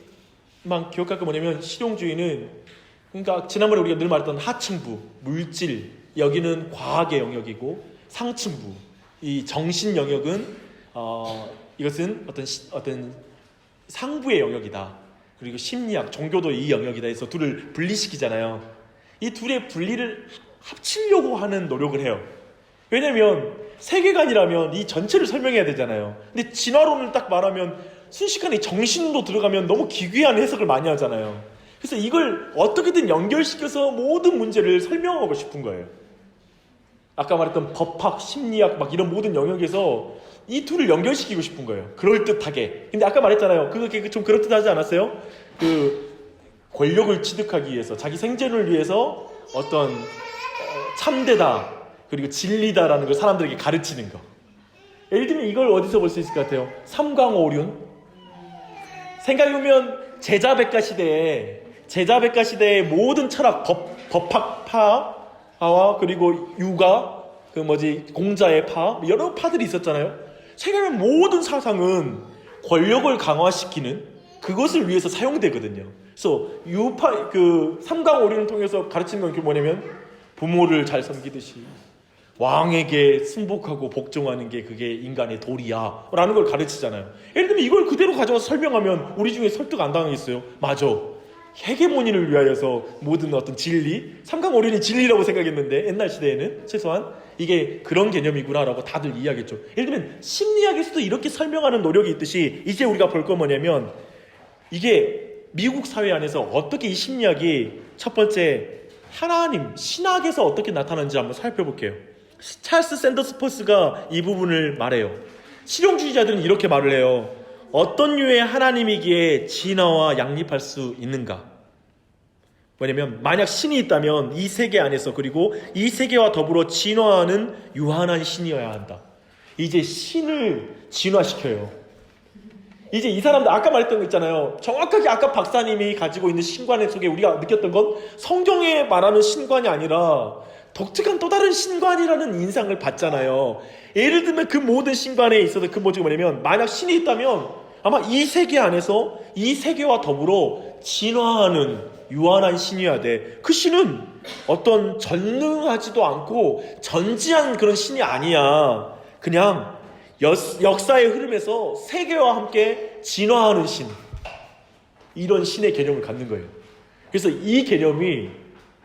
기억할 게 뭐냐면 실용주의는 그러니까 지난번에 우리가 늘 말했던 하층부, 물질 여기는 과학의 영역이고 상층부, 이 정신 영역은 이것은 어떤 상부의 영역이다. 그리고 심리학, 종교도 이 영역이다 해서 둘을 분리시키잖아요. 이 둘의 분리를 합치려고 하는 노력을 해요. 왜냐면 세계관이라면 이 전체를 설명해야 되잖아요. 근데 진화론을 딱 말하면 순식간에 정신도 들어가면 너무 기괴한 해석을 많이 하잖아요. 그래서 이걸 어떻게든 연결시켜서 모든 문제를 설명하고 싶은 거예요. 아까 말했던 법학, 심리학 막 이런 모든 영역에서 이 둘을 연결시키고 싶은 거예요. 그럴듯하게. 근데 아까 말했잖아요. 그게 좀 그럴듯하지 않았어요? 그 권력을 취득하기 위해서 자기 생존을 위해서 어떤 참되다 그리고 진리다라는 걸 사람들에게 가르치는 거. 예를 들면 이걸 어디서 볼 수 있을 것 같아요? 삼강오륜. 생각해보면 제자백가 시대의 모든 철학, 법학파와 그리고 유가, 공자의 파, 여러 파들이 있었잖아요. 생각해보면 모든 사상은 권력을 강화시키는 그것을 위해서 사용되거든요. 그래서 삼강오륜을 통해서 가르치는 건 뭐냐면 부모를 잘 섬기듯이 왕에게 순복하고 복종하는 게 그게 인간의 도리야 라는 걸 가르치잖아요. 예를 들면 이걸 그대로 가져와서 설명하면 우리 중에 설득 안 당하겠어요? 맞아. 헤게모니를 위하여서 모든 어떤 진리, 삼강오륜이 진리라고 생각했는데 옛날 시대에는 최소한 이게 그런 개념이구나 라고 다들 이해하겠죠. 예를 들면 심리학에서도 이렇게 설명하는 노력이 있듯이 이제 우리가 볼 건 뭐냐면 이게 미국 사회 안에서 어떻게 이 심리학이 첫 번째 하나님, 신학에서 어떻게 나타나는지 한번 살펴볼게요. 찰스 샌더스 포스가 이 부분을 말해요. 실용주의자들은 이렇게 말을 해요. 어떤 류의 하나님이기에 진화와 양립할 수 있는가? 뭐냐면 만약 신이 있다면 이 세계 안에서 그리고 이 세계와 더불어 진화하는 유한한 신이어야 한다. 이제 신을 진화시켜요. 이제 이 사람들 아까 말했던 거 있잖아요. 정확하게 아까 박사님이 가지고 있는 신관 속에 우리가 느꼈던 건 성경에 말하는 신관이 아니라 독특한 또 다른 신관이라는 인상을 받잖아요. 예를 들면 그 모든 신관에 있어서 그 모습이 뭐냐면 만약 신이 있다면 아마 이 세계 안에서 이 세계와 더불어 진화하는 유한한 신이어야 돼. 그 신은 어떤 전능하지도 않고 전지한 그런 신이 아니야. 그냥 역사의 흐름에서 세계와 함께 진화하는 신, 이런 신의 개념을 갖는 거예요. 그래서 이 개념이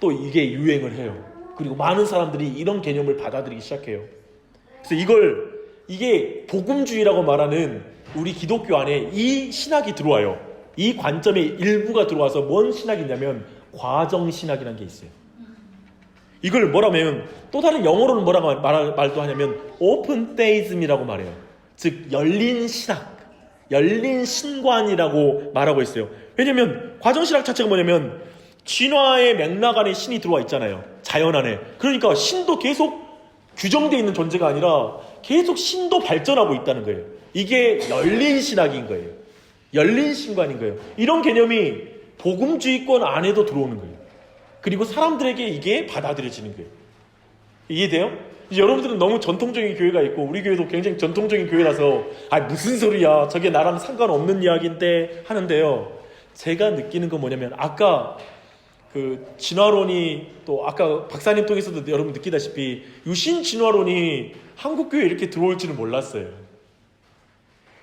또 이게 유행을 해요. 그리고 많은 사람들이 이런 개념을 받아들이기 시작해요. 그래서 이게 복음주의라고 말하는 우리 기독교 안에 이 신학이 들어와요. 이 관점의 일부가 들어와서 뭔 신학이 있냐면 과정신학이라는 게 있어요. 이걸 뭐라면 또 다른 영어로는 뭐라고 말도 하냐면 오픈 데이즘이라고 말해요. 즉 열린 신학, 열린 신관이라고 말하고 있어요. 왜냐면 과정신학 자체가 뭐냐면 진화의 맥락 안에 신이 들어와 있잖아요. 자연 안에. 그러니까 신도 계속 규정되어 있는 존재가 아니라 계속 신도 발전하고 있다는 거예요. 이게 열린 신학인 거예요. 열린 신관인 거예요. 이런 개념이 복음주의권 안에도 들어오는 거예요. 그리고 사람들에게 이게 받아들여지는 거예요. 이해돼요? 이제 여러분들은 너무 전통적인 교회가 있고 우리 교회도 굉장히 전통적인 교회라서 무슨 소리야, 저게 나랑 상관없는 이야기인데 하는데요. 제가 느끼는 건 뭐냐면 아까 그 진화론이 또 아까 박사님 통해서도 여러분 느끼다시피 유신 진화론이 한국 교회에 이렇게 들어올 줄은 몰랐어요.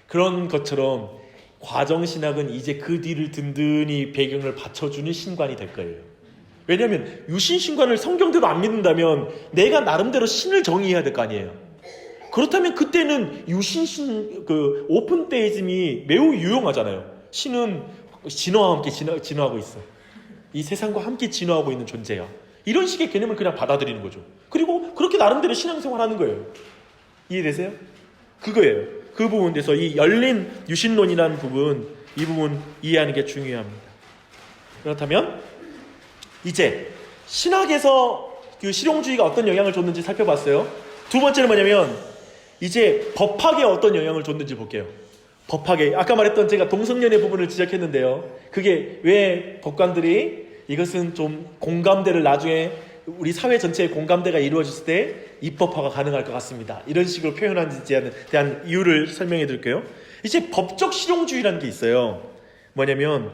그런 것처럼 과정신학은 이제 그 뒤를 든든히 배경을 받쳐주는 신관이 될 거예요. 왜냐하면 유신신관을 성경대로 안 믿는다면 내가 나름대로 신을 정의해야 될 거 아니에요. 그렇다면 그때는 그 오픈데이즘이 매우 유용하잖아요. 신은 진화와 함께 진화하고 있어. 이 세상과 함께 진화하고 있는 존재야. 이런 식의 개념을 그냥 받아들이는 거죠. 그리고 그렇게 나름대로 신앙생활하는 거예요. 이해되세요? 그거예요. 그 부분에서 이 열린 유신론이라는 부분, 이 부분 이해하는 게 중요합니다. 그렇다면 이제 신학에서 그 실용주의가 어떤 영향을 줬는지 살펴봤어요. 두 번째는 뭐냐면 이제 법학에 어떤 영향을 줬는지 볼게요. 법학에 아까 말했던 제가 동성연애 부분을 지적했는데요. 그게 왜 법관들이 이것은 좀 공감대를 나중에 우리 사회 전체의 공감대가 이루어졌을 때 입법화가 가능할 것 같습니다. 이런 식으로 표현하는지에 대한 이유를 설명해 드릴게요. 이제 법적 실용주의라는 게 있어요. 뭐냐면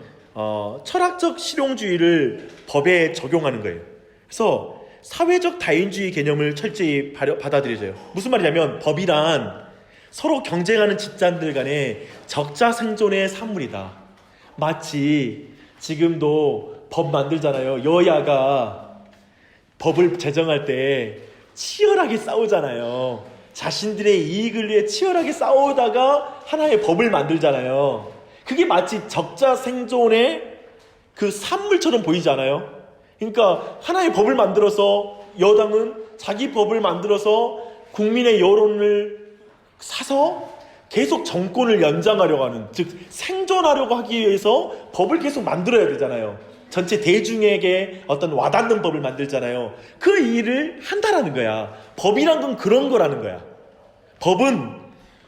철학적 실용주의를 법에 적용하는 거예요. 그래서 사회적 다인주의 개념을 철저히 받아들여져요. 무슨 말이냐면 법이란 서로 경쟁하는 집단들 간의 적자생존의 산물이다. 마치 지금도 법 만들잖아요. 여야가 법을 제정할 때 치열하게 싸우잖아요. 자신들의 이익을 위해 치열하게 싸우다가 하나의 법을 만들잖아요. 그게 마치 적자생존의 그 산물처럼 보이지 않아요? 그러니까 하나의 법을 만들어서 여당은 자기 법을 만들어서 국민의 여론을 사서 계속 정권을 연장하려고 하는, 즉 생존하려고 하기 위해서 법을 계속 만들어야 되잖아요. 전체 대중에게 어떤 와닿는 법을 만들잖아요. 그 일을 한다라는 거야. 법이란 건 그런 거라는 거야. 법은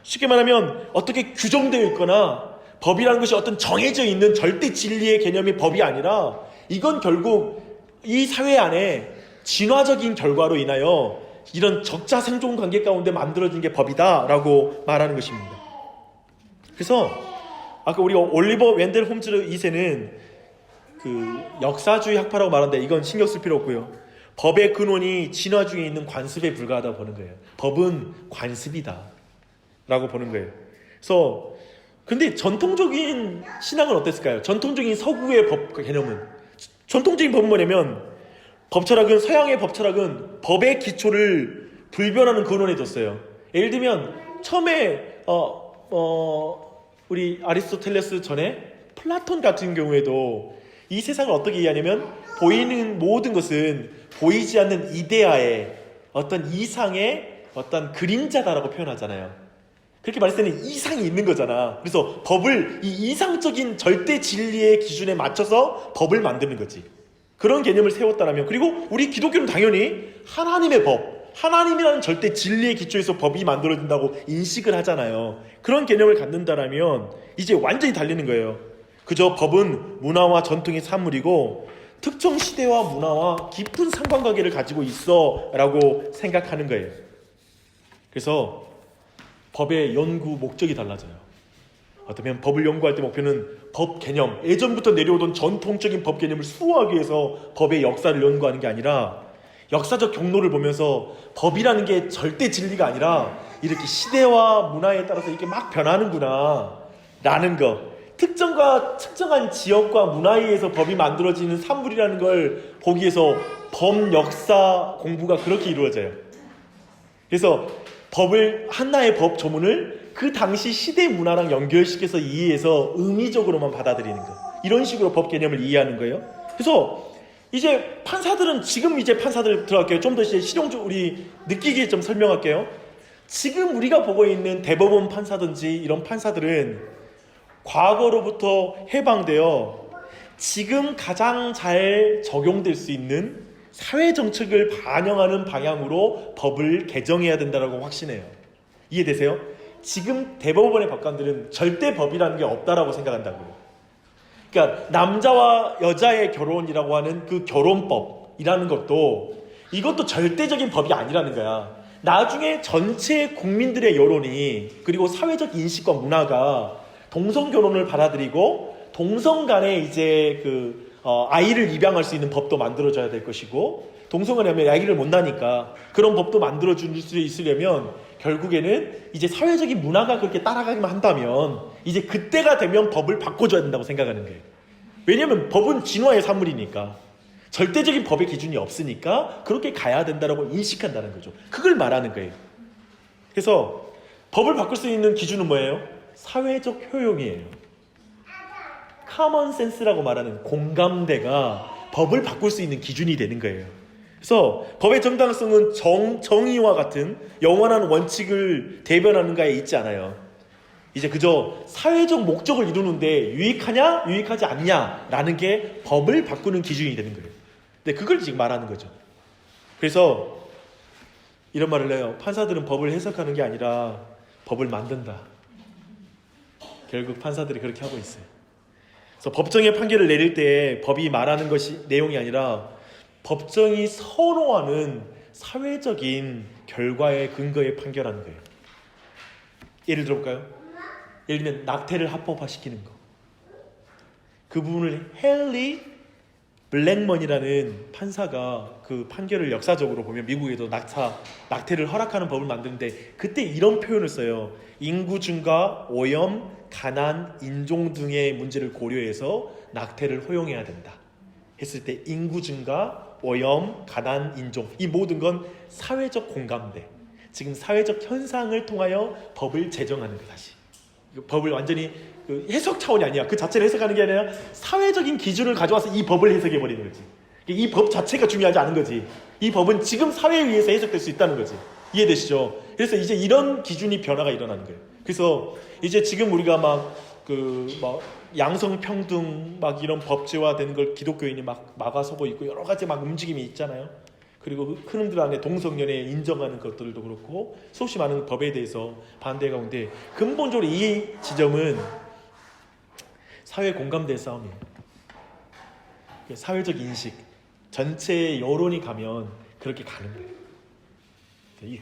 쉽게 말하면 어떻게 규정되어 있거나 법이라는 것이 어떤 정해져 있는 절대 진리의 개념이 법이 아니라 이건 결국 이 사회 안에 진화적인 결과로 인하여 이런 적자 생존 관계 가운데 만들어진 게 법이다라고 말하는 것입니다. 그래서 아까 우리 올리버 웬델 홈즈 2세는 그 역사주의 학파라고 말하는데 이건 신경 쓸 필요 없고요. 법의 근원이 진화 중에 있는 관습에 불과하다고 보는 거예요. 법은 관습이다 라고 보는 거예요. 그래서 근데 전통적인 신앙은 어땠을까요? 전통적인 서구의 법 개념은, 전통적인 법은 뭐냐면 법철학은, 서양의 법철학은 법의 기초를 불변하는 근원에 뒀어요. 예를 들면 처음에 우리 아리스토텔레스 전에 플라톤 같은 경우에도 이 세상을 어떻게 이해하냐면 보이는 모든 것은 보이지 않는 이데아의 어떤 이상의 어떤 그림자다라고 표현하잖아요. 그렇게 말했을 때는 이상이 있는 거잖아. 그래서 법을 이 이상적인 절대 진리의 기준에 맞춰서 법을 만드는 거지. 그런 개념을 세웠다라면, 그리고 우리 기독교는 당연히 하나님의 법, 하나님이라는 절대 진리의 기초에서 법이 만들어진다고 인식을 하잖아요. 그런 개념을 갖는다라면 이제 완전히 달리는 거예요. 그저 법은 문화와 전통의 산물이고 특정 시대와 문화와 깊은 상관관계를 가지고 있어 라고 생각하는 거예요. 그래서 법의 연구 목적이 달라져요. 어쩌면 법을 연구할 때 목표는 법 개념, 예전부터 내려오던 전통적인 법 개념을 수호하기 위해서 법의 역사를 연구하는 게 아니라 역사적 경로를 보면서 법이라는 게 절대 진리가 아니라 이렇게 시대와 문화에 따라서 이렇게 막 변하는구나 라는 거, 특정한 지역과 문화에 의해서 법이 만들어지는 산물이라는 걸 보기 위해서 법 역사 공부가 그렇게 이루어져요. 그래서 법을, 하나의 법 조문을 그 당시 시대 문화랑 연결시켜서 이해해서 의미적으로만 받아들이는 거, 이런 식으로 법 개념을 이해하는 거예요. 그래서 이제 판사들은, 지금 이제 판사들 들어갈게요. 좀 더 실용적, 우리 느끼게 좀 설명할게요. 지금 우리가 보고 있는 대법원 판사든지 이런 판사들은 과거로부터 해방되어 지금 가장 잘 적용될 수 있는 사회 정책을 반영하는 방향으로 법을 개정해야 된다고 확신해요. 이해되세요? 지금 대법원의 법관들은 절대 법이라는 게 없다라고 생각한다고요. 그러니까 남자와 여자의 결혼이라고 하는 그 결혼법이라는 것도, 이것도 절대적인 법이 아니라는 거야. 나중에 전체 국민들의 여론이, 그리고 사회적 인식과 문화가 동성 결혼을 받아들이고 동성 간에 이제 아이를 입양할 수 있는 법도 만들어져야 될 것이고, 동성간에 하면 아기를 못 낳으니까 그런 법도 만들어줄 수 있으려면 결국에는 이제 사회적인 문화가 그렇게 따라가기만 한다면 이제 그때가 되면 법을 바꿔줘야 된다고 생각하는 거예요. 왜냐하면 법은 진화의 산물이니까, 절대적인 법의 기준이 없으니까 그렇게 가야 된다고 인식한다는 거죠. 그걸 말하는 거예요. 그래서 법을 바꿀 수 있는 기준은 뭐예요? 사회적 효용이에요. 커먼 센스라고 말하는 공감대가 법을 바꿀 수 있는 기준이 되는 거예요. 그래서 법의 정당성은 정의와 같은 영원한 원칙을 대변하는가에 있지 않아요. 이제 그저 사회적 목적을 이루는데 유익하냐 유익하지 않냐라는 게 법을 바꾸는 기준이 되는 거예요. 근데 그걸 지금 말하는 거죠. 그래서 이런 말을 해요. 판사들은 법을 해석하는 게 아니라 법을 만든다. 결국 판사들이 그렇게 하고 있어요. 그래서 법정의 판결을 내릴 때 법이 말하는 것이 내용이 아니라 법정이 선호하는 사회적인 결과의 근거에 판결하는 거예요. 예를 들어볼까요? 예를 들면 낙태를 합법화시키는 거. 그 부분을 헨리 블랙먼이라는 판사가 그 판결을 역사적으로 보면 미국에도 낙태를 허락하는 법을 만드는데 그때 이런 표현을 써요. 인구 증가, 오염, 가난, 인종 등의 문제를 고려해서 낙태를 허용해야 된다 했을 때 인구 증가, 오염, 가난, 인종, 이 모든 건 사회적 공감대, 지금 사회적 현상을 통하여 법을 제정하는 거. 다시 법을 완전히 해석 차원이 아니야. 그 자체를 해석하는 게 아니라 사회적인 기준을 가져와서 이 법을 해석해버리는 거지. 이 법 자체가 중요하지 않은 거지. 이 법은 지금 사회에 의해서 해석될 수 있다는 거지. 이해되시죠? 그래서 이제 이런 기준이 변화가 일어나는 거예요. 그래서 이제 지금 우리가 막 양성평등 막 이런 법제화되는 걸 기독교인이 막 막아서고 있고 여러 가지 막 움직임이 있잖아요. 그리고 큰 흔들 안에 동성연애 인정하는 것들도 그렇고 수없이 많은 법에 대해서 반대 가운데 근본적으로 이 지점은 사회 공감대 싸움이에요. 사회적 인식, 전체 여론이 가면 그렇게 가는 거예요.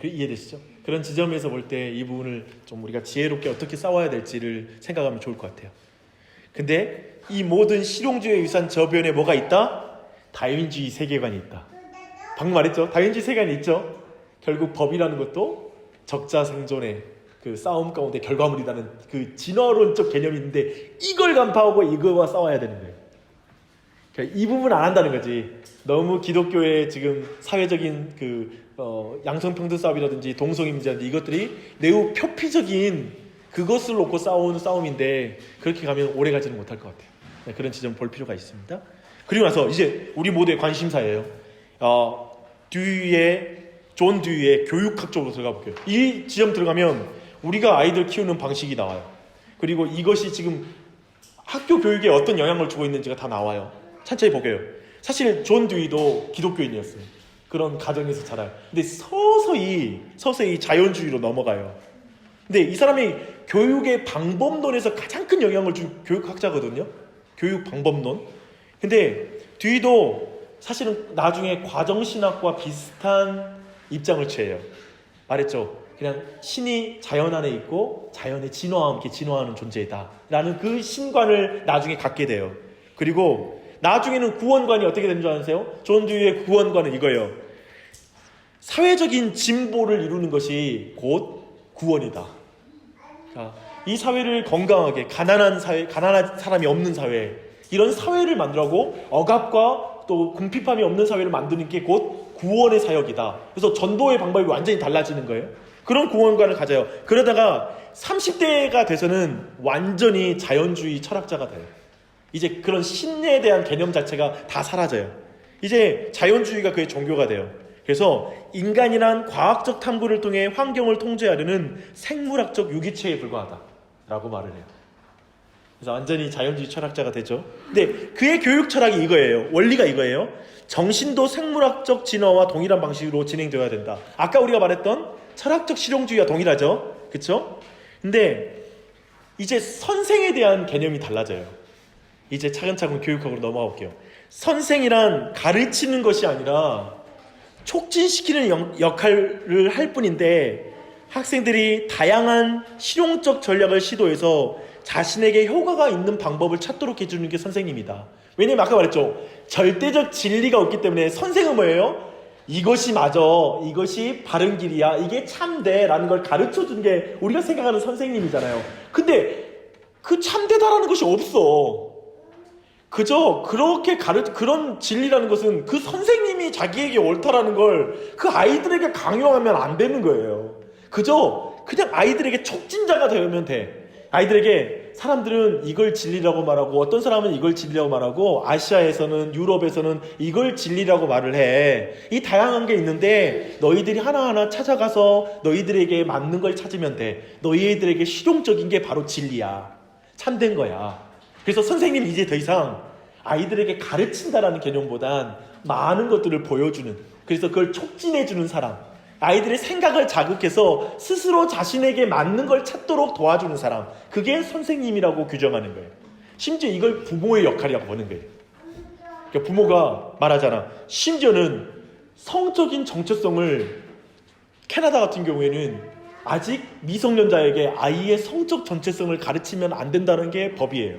이해되시죠? 그런 지점에서 볼 때 이 부분을 좀 우리가 지혜롭게 어떻게 싸워야 될지를 생각하면 좋을 것 같아요. 근데 이 모든 실용주의 유산 저변에 뭐가 있다? 다윈주의 세계관이 있다. 방금 말했죠? 다윈주의 세계관이 있죠? 결국 법이라는 것도 적자 생존의 그 싸움 가운데 결과물이라는 그 진화론적 개념이 있는데 이걸 간파하고 이거와 싸워야 되는 거예요. 그러니까 이 부분 안 한다는 거지. 너무 기독교의 지금 사회적인 양성평등 싸움이라든지 동성애 문제라든지 이것들이 매우 표피적인 그것을 놓고 싸우는 싸움인데 그렇게 가면 오래 가지는 못할 것 같아요. 그런 지점 볼 필요가 있습니다. 그리고 나서 이제 우리 모두의 관심사예요. 존 듀이의 교육학 쪽으로 들어가 볼게요. 이 지점 들어가면 우리가 아이들 키우는 방식이 나와요. 그리고 이것이 지금 학교 교육에 어떤 영향을 주고 있는지가 다 나와요. 천천히 보게요. 사실 존 듀이도 기독교인이었어요. 그런 가정에서 자라요. 근데 서서히 자연주의로 넘어가요. 근데 이 사람이 교육의 방법론에서 가장 큰 영향을 준 교육학자거든요. 교육 방법론. 근데 듀이도 사실은 나중에 과정신학과 비슷한 입장을 취해요. 말했죠. 그냥 신이 자연 안에 있고 자연의 진화와 함께 진화하는 존재이다 라는 그 신관을 나중에 갖게 돼요. 그리고 나중에는 구원관이 어떻게 되는 줄 아세요? 존 듀이의 구원관은 이거예요. 사회적인 진보를 이루는 것이 곧 구원이다. 자, 이 사회를 건강하게 가난한 사람이 없는 사회, 이런 사회를 만들라고 억압과 또 궁핍함이 없는 사회를 만드는 게 곧 구원의 사역이다. 그래서 전도의 방법이 완전히 달라지는 거예요. 그런 구원관을 가져요. 그러다가 30대가 돼서는 완전히 자연주의 철학자가 돼요. 이제 그런 신에 대한 개념 자체가 다 사라져요. 이제 자연주의가 그의 종교가 돼요. 그래서 인간이란 과학적 탐구를 통해 환경을 통제하려는 생물학적 유기체에 불과하다라고 말을 해요. 그래서 완전히 자연주의 철학자가 되죠. 근데 그의 교육 철학이 이거예요. 원리가 이거예요. 정신도 생물학적 진화와 동일한 방식으로 진행되어야 된다. 아까 우리가 말했던 철학적 실용주의와 동일하죠. 그렇죠? 근데 이제 선생에 대한 개념이 달라져요. 이제 차근차근 교육학으로 넘어가 볼게요. 선생이란 가르치는 것이 아니라 촉진시키는 역할을 할 뿐인데, 학생들이 다양한 실용적 전략을 시도해서 자신에게 효과가 있는 방법을 찾도록 해주는 게 선생님이다. 왜냐면 아까 말했죠. 절대적 진리가 없기 때문에 선생은 뭐예요? 이것이 맞아, 이것이 바른 길이야, 이게 참돼 라는 걸 가르쳐준 게 우리가 생각하는 선생님이잖아요. 근데 그 참되다라는 것이 없어. 그저 그렇게 그런 진리라는 것은 그 선생님이 자기에게 옳다라는 걸 그 아이들에게 강요하면 안 되는 거예요. 그저 그냥 아이들에게 촉진자가 되면 돼. 아이들에게 사람들은 이걸 진리라고 말하고, 어떤 사람은 이걸 진리라고 말하고, 아시아에서는, 유럽에서는 이걸 진리라고 말을 해. 이 다양한 게 있는데 너희들이 하나하나 찾아가서 너희들에게 맞는 걸 찾으면 돼. 너희들에게 실용적인 게 바로 진리야. 참된 거야. 그래서 선생님이 이제 더 이상 아이들에게 가르친다라는 개념보단 많은 것들을 보여주는, 그래서 그걸 촉진해주는 사람, 아이들의 생각을 자극해서 스스로 자신에게 맞는 걸 찾도록 도와주는 사람, 그게 선생님이라고 규정하는 거예요. 심지어 이걸 부모의 역할이라고 보는 거예요. 그러니까 부모가 말하잖아. 심지어는 성적인 정체성을, 캐나다 같은 경우에는 아직 미성년자에게 아이의 성적 정체성을 가르치면 안 된다는 게 법이에요.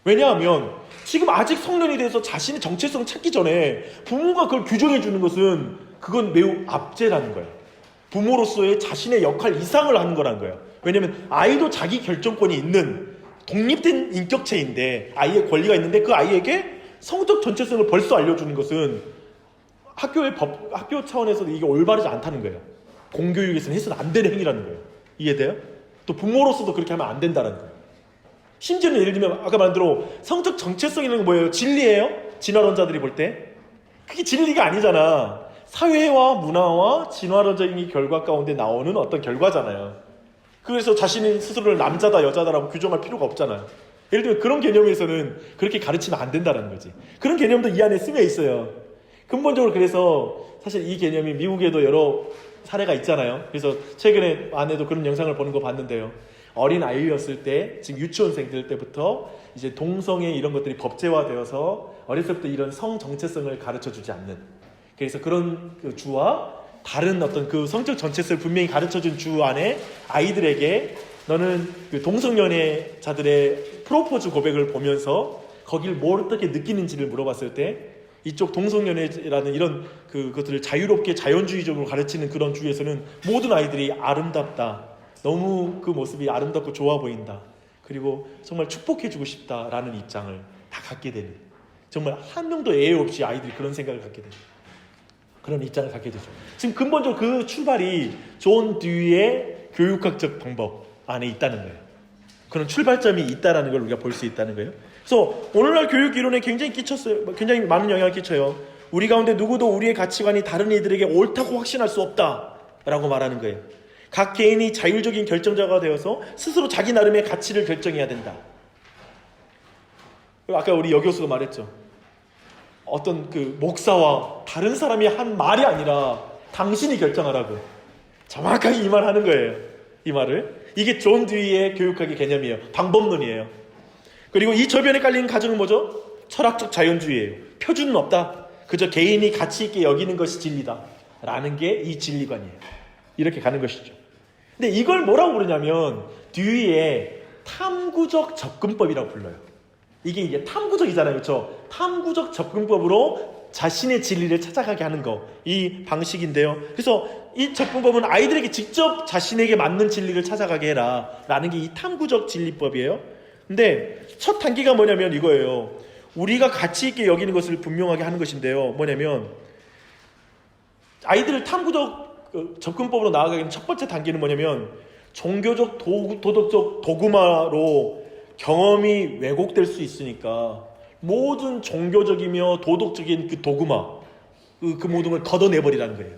왜냐하면 지금 아직 성년이 돼서 자신의 정체성을 찾기 전에 부모가 그걸 규정해 주는 것은 그건 매우 압제라는 거예요. 부모로서의 자신의 역할 이상을 하는 거라는 거예요. 왜냐하면 아이도 자기 결정권이 있는 독립된 인격체인데, 아이의 권리가 있는데 그 아이에게 성적 정체성을 벌써 알려주는 것은 학교 차원에서도 이게 올바르지 않다는 거예요. 공교육에서는 해서는 안 되는 행위라는 거예요. 이해돼요? 또 부모로서도 그렇게 하면 안 된다는 거예요. 심지어는 예를 들면 아까 말한 대로 성적 정체성이라는 건 뭐예요? 진리예요? 진화론자들이 볼 때 그게 진리가 아니잖아. 사회와 문화와 진화론적인 결과 가운데 나오는 어떤 결과잖아요. 그래서 자신이 스스로를 남자다 여자다라고 규정할 필요가 없잖아요. 예를 들면 그런 개념에서는 그렇게 가르치면 안 된다는 거지. 그런 개념도 이 안에 스며 있어요. 근본적으로. 그래서 사실 이 개념이 미국에도 여러 사례가 있잖아요. 그래서 최근에 안에도 그런 영상을 보는 거 봤는데요. 어린 아이였을 때, 지금 유치원생들 때부터 이제 동성애 이런 것들이 법제화되어서 어렸을 때부터 이런 성 정체성을 가르쳐주지 않는, 그래서 그런 그 주와 다른 어떤 그 성적 정체성을 분명히 가르쳐준 주 안에 아이들에게 너는 그 동성연애자들의 프로포즈 고백을 보면서 거길 뭘 어떻게 느끼는지를 물어봤을 때, 이쪽 동성연애라는 이런 그것들을 자유롭게 자연주의적으로 가르치는 그런 주에서는 모든 아이들이 아름답다, 너무 그 모습이 아름답고 좋아 보인다, 그리고 정말 축복해주고 싶다라는 입장을 다 갖게 되는, 정말 한 명도 예외 없이 아이들이 그런 생각을 갖게 되는, 그런 입장을 갖게 되죠. 지금 근본적으로 그 출발이 존 듀이의 교육학적 방법 안에 있다는 거예요. 그런 출발점이 있다라는 걸 우리가 볼 수 있다는 거예요. 그래서 오늘날 교육 이론에 굉장히 굉장히 많은 영향을 끼쳐요. 우리 가운데 누구도 우리의 가치관이 다른 이들에게 옳다고 확신할 수 없다라고 말하는 거예요. 각 개인이 자율적인 결정자가 되어서 스스로 자기 나름의 가치를 결정해야 된다. 아까 우리 여 교수가 말했죠. 어떤 그 목사와 다른 사람이 한 말이 아니라 당신이 결정하라고. 정확하게 이 말 하는 거예요. 이 말을. 이게 존 듀이의 교육학의 개념이에요. 방법론이에요. 그리고 이 저변에 깔린 가정은 뭐죠? 철학적 자연주의예요. 표준은 없다. 그저 개인이 가치 있게 여기는 것이 진리다. 라는 게 이 진리관이에요. 이렇게 가는 것이죠. 근데 이걸 뭐라고 부르냐면 듀이의 탐구적 접근법이라고 불러요. 이게 탐구적이잖아요. 그렇죠? 탐구적 접근법으로 자신의 진리를 찾아가게 하는 거. 이 방식인데요. 그래서 이 접근법은 아이들에게 직접 자신에게 맞는 진리를 찾아가게 해라. 라는 게 이 탐구적 진리법이에요. 근데 첫 단계가 뭐냐면 이거예요. 우리가 가치 있게 여기는 것을 분명하게 하는 것인데요. 뭐냐면 아이들을 탐구적 접근법으로 나아가기는 첫 번째 단계는 뭐냐면 종교적 도덕적 도구마로 경험이 왜곡될 수 있으니까 모든 종교적이며 도덕적인 그 도구마 그 모든 걸 걷어내버리라는 거예요.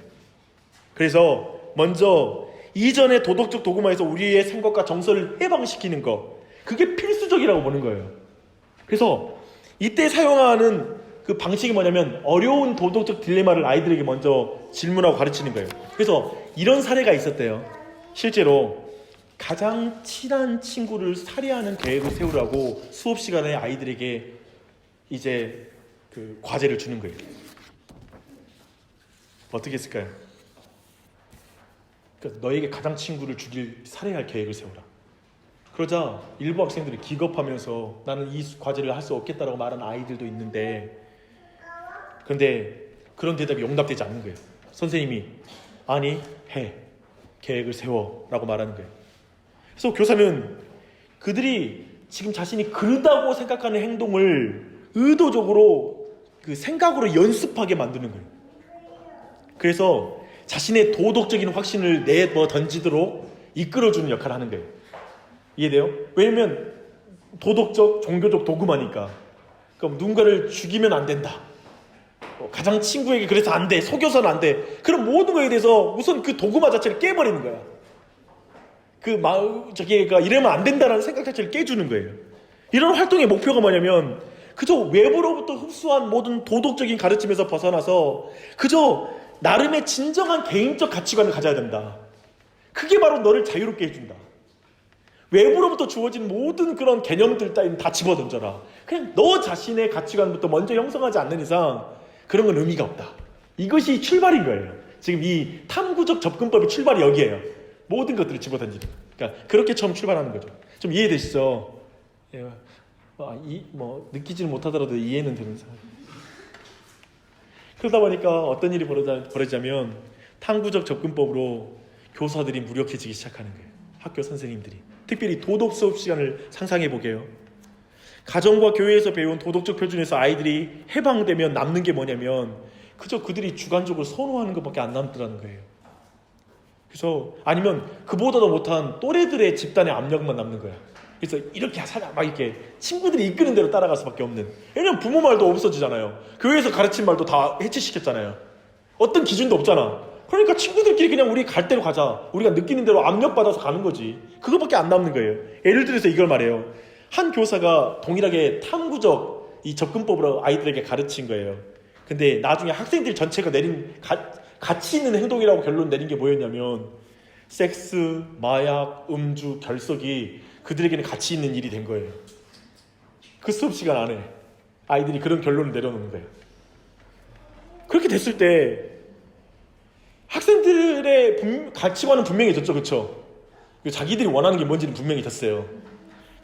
그래서 먼저 이전의 도덕적 도구마에서 우리의 생각과 정서를 해방시키는 거, 그게 필수적이라고 보는 거예요. 그래서 이때 사용하는 그 방식이 뭐냐면 어려운 도덕적 딜레마를 아이들에게 먼저 질문하고 가르치는 거예요. 그래서 이런 사례가 있었대요. 실제로 가장 친한 친구를 살해하는 계획을 세우라고 수업 시간에 아이들에게 이제 그 과제를 주는 거예요. 어떻게 했을까요? 그러니까 너에게 가장 친구를 살해할 계획을 세우라. 그러자 일부 학생들이 기겁하면서 나는 이 과제를 할 수 없겠다라고 말하는 아이들도 있는데, 그런데 그런 대답이 용납되지 않는 거예요. 선생님이 아니 해, 계획을 세워라고 말하는 거예요. 그래서 교사는 그들이 지금 자신이 그르다고 생각하는 행동을 의도적으로 그 생각으로 연습하게 만드는 거예요. 그래서 자신의 도덕적인 확신을 내버 던지도록 이끌어주는 역할을 하는 거예요. 이해돼요? 왜냐면 도덕적, 종교적 도구마니까. 그럼 누군가를 죽이면 안 된다. 가장 친구에게 그래서 안 돼. 속여서는 안 돼. 그런 모든 거에 대해서 우선 그 도구마 자체를 깨버리는 거야. 저기가 이러면 안 된다라는 생각 자체를 깨주는 거예요. 이런 활동의 목표가 뭐냐면 그저 외부로부터 흡수한 모든 도덕적인 가르침에서 벗어나서 그저 나름의 진정한 개인적 가치관을 가져야 된다. 그게 바로 너를 자유롭게 해준다. 외부로부터 주어진 모든 그런 개념들 따위는 다 집어던져라. 그냥 너 자신의 가치관부터 먼저 형성하지 않는 이상 그런 건 의미가 없다. 이것이 출발인 거예요. 지금 이 탐구적 접근법의 출발이 여기에요. 모든 것들을 집어던지는. 그러니까 그렇게 처음 출발하는 거죠. 좀 이해되시죠? 느끼지는 못하더라도 이해는 되는 상황. 그러다 보니까 어떤 일이 벌어지자면 탐구적 접근법으로 교사들이 무력해지기 시작하는 거예요. 학교 선생님들이. 특별히 도덕 수업 시간을 상상해 보게요. 가정과 교회에서 배운 도덕적 표준에서 아이들이 해방되면 남는 게 뭐냐면 그저 그들이 주관적으로 선호하는 것밖에 안 남더라는 거예요. 그래서 아니면 그보다도 못한 또래들의 집단의 압력만 남는 거야. 그래서 이렇게 하자 막 이렇게 친구들이 이끄는 대로 따라갈 수밖에 없는. 왜냐면 부모 말도 없어지잖아요. 교회에서 가르친 말도 다 해체시켰잖아요. 어떤 기준도 없잖아. 그러니까 친구들끼리 그냥 우리 갈 대로 가자. 우리가 느끼는 대로 압력받아서 가는 거지. 그거밖에 안 남는 거예요. 예를 들어서 이걸 말해요. 한 교사가 동일하게 탐구적 이 접근법으로 아이들에게 가르친 거예요. 근데 나중에 학생들 전체가 내린 가치 있는 행동이라고 결론 내린 게 뭐였냐면 섹스, 마약, 음주, 결석이 그들에게는 가치 있는 일이 된 거예요. 그 수업 시간 안에 아이들이 그런 결론을 내려놓는 거예요. 그렇게 됐을 때 학생들의 가치관은 분명해졌죠. 그렇죠? 자기들이 원하는 게 뭔지는 분명해졌어요.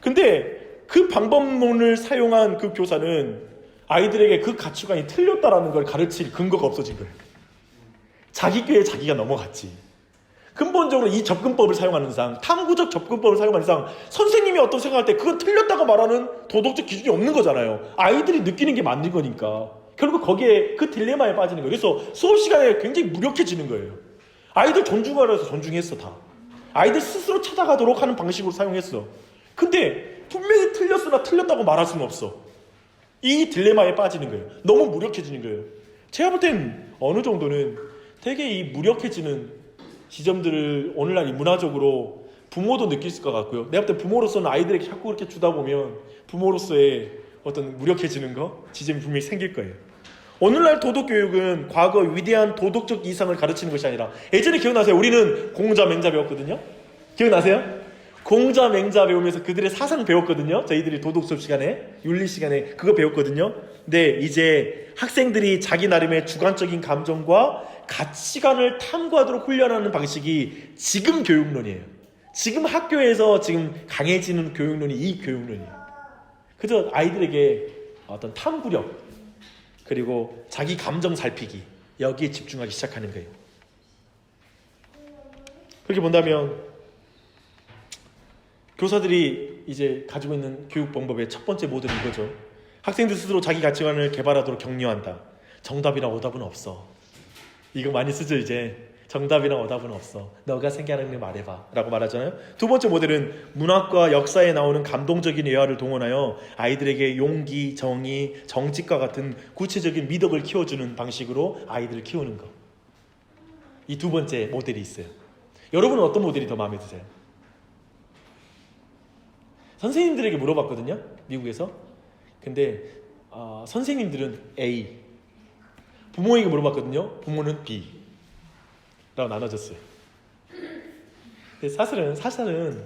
근데 그 방법론을 사용한 그 교사는 아이들에게 그 가치관이 틀렸다라는 걸 가르칠 근거가 없어진 거예요. 자기 꾀에 자기가 넘어갔지. 근본적으로 이 접근법을 사용하는 이상, 탐구적 접근법을 사용하는 이상 선생님이 어떤 생각할 때 그건 틀렸다고 말하는 도덕적 기준이 없는 거잖아요. 아이들이 느끼는 게 맞는 거니까. 결국 거기에 그 딜레마에 빠지는 거예요. 그래서 수업 시간에 굉장히 무력해지는 거예요. 아이들 존중하라 해서 존중했어 다. 아이들 스스로 찾아가도록 하는 방식으로 사용했어. 근데 분명히 틀렸으나 틀렸다고 말할 수는 없어. 이 딜레마에 빠지는 거예요. 너무 무력해지는 거예요. 제가 볼 땐 어느 정도는 되게 이 무력해지는 지점들을 오늘날 이 문화적으로 부모도 느낄 것 같고요. 내가 볼 때 부모로서는 아이들에게 자꾸 그렇게 주다 보면 부모로서의 어떤 무력해지는 거 지점이 분명히 생길 거예요. 오늘날 도덕교육은 과거 위대한 도덕적 이상을 가르치는 것이 아니라 예전에 기억나세요? 우리는 공자 맹자 배웠거든요. 기억나세요? 공자 맹자 배우면서 그들의 사상 배웠거든요. 저희들이 도덕 수업 시간에 윤리 시간에 그거 배웠거든요. 근데 이제 학생들이 자기 나름의 주관적인 감정과 가치관을 탐구하도록 훈련하는 방식이 지금 교육론이에요. 지금 학교에서 지금 강해지는 교육론이 이 교육론이에요. 그래서 아이들에게 어떤 탐구력 그리고 자기 감정 살피기 여기에 집중하기 시작하는 거예요. 그렇게 본다면 교사들이 이제 가지고 있는 교육 방법의 첫 번째 모델은 이거죠. 학생들 스스로 자기 가치관을 개발하도록 격려한다. 정답이나 오답은 없어. 이거 많이 쓰죠 이제. 정답이나 오답은 없어. 너가 생각하는 게 말해봐 라고 말하잖아요. 두 번째 모델은 문학과 역사에 나오는 감동적인 예화를 동원하여 아이들에게 용기, 정의, 정직과 같은 구체적인 미덕을 키워주는 방식으로 아이들을 키우는 것. 이 두 번째 모델이 있어요. 여러분은 어떤 모델이 더 마음에 드세요? 선생님들에게 물어봤거든요. 미국에서. 근데 선생님들은 A, 부모에게 물어봤거든요. 부모는 B 라고 나눠졌어요. 근데 사실은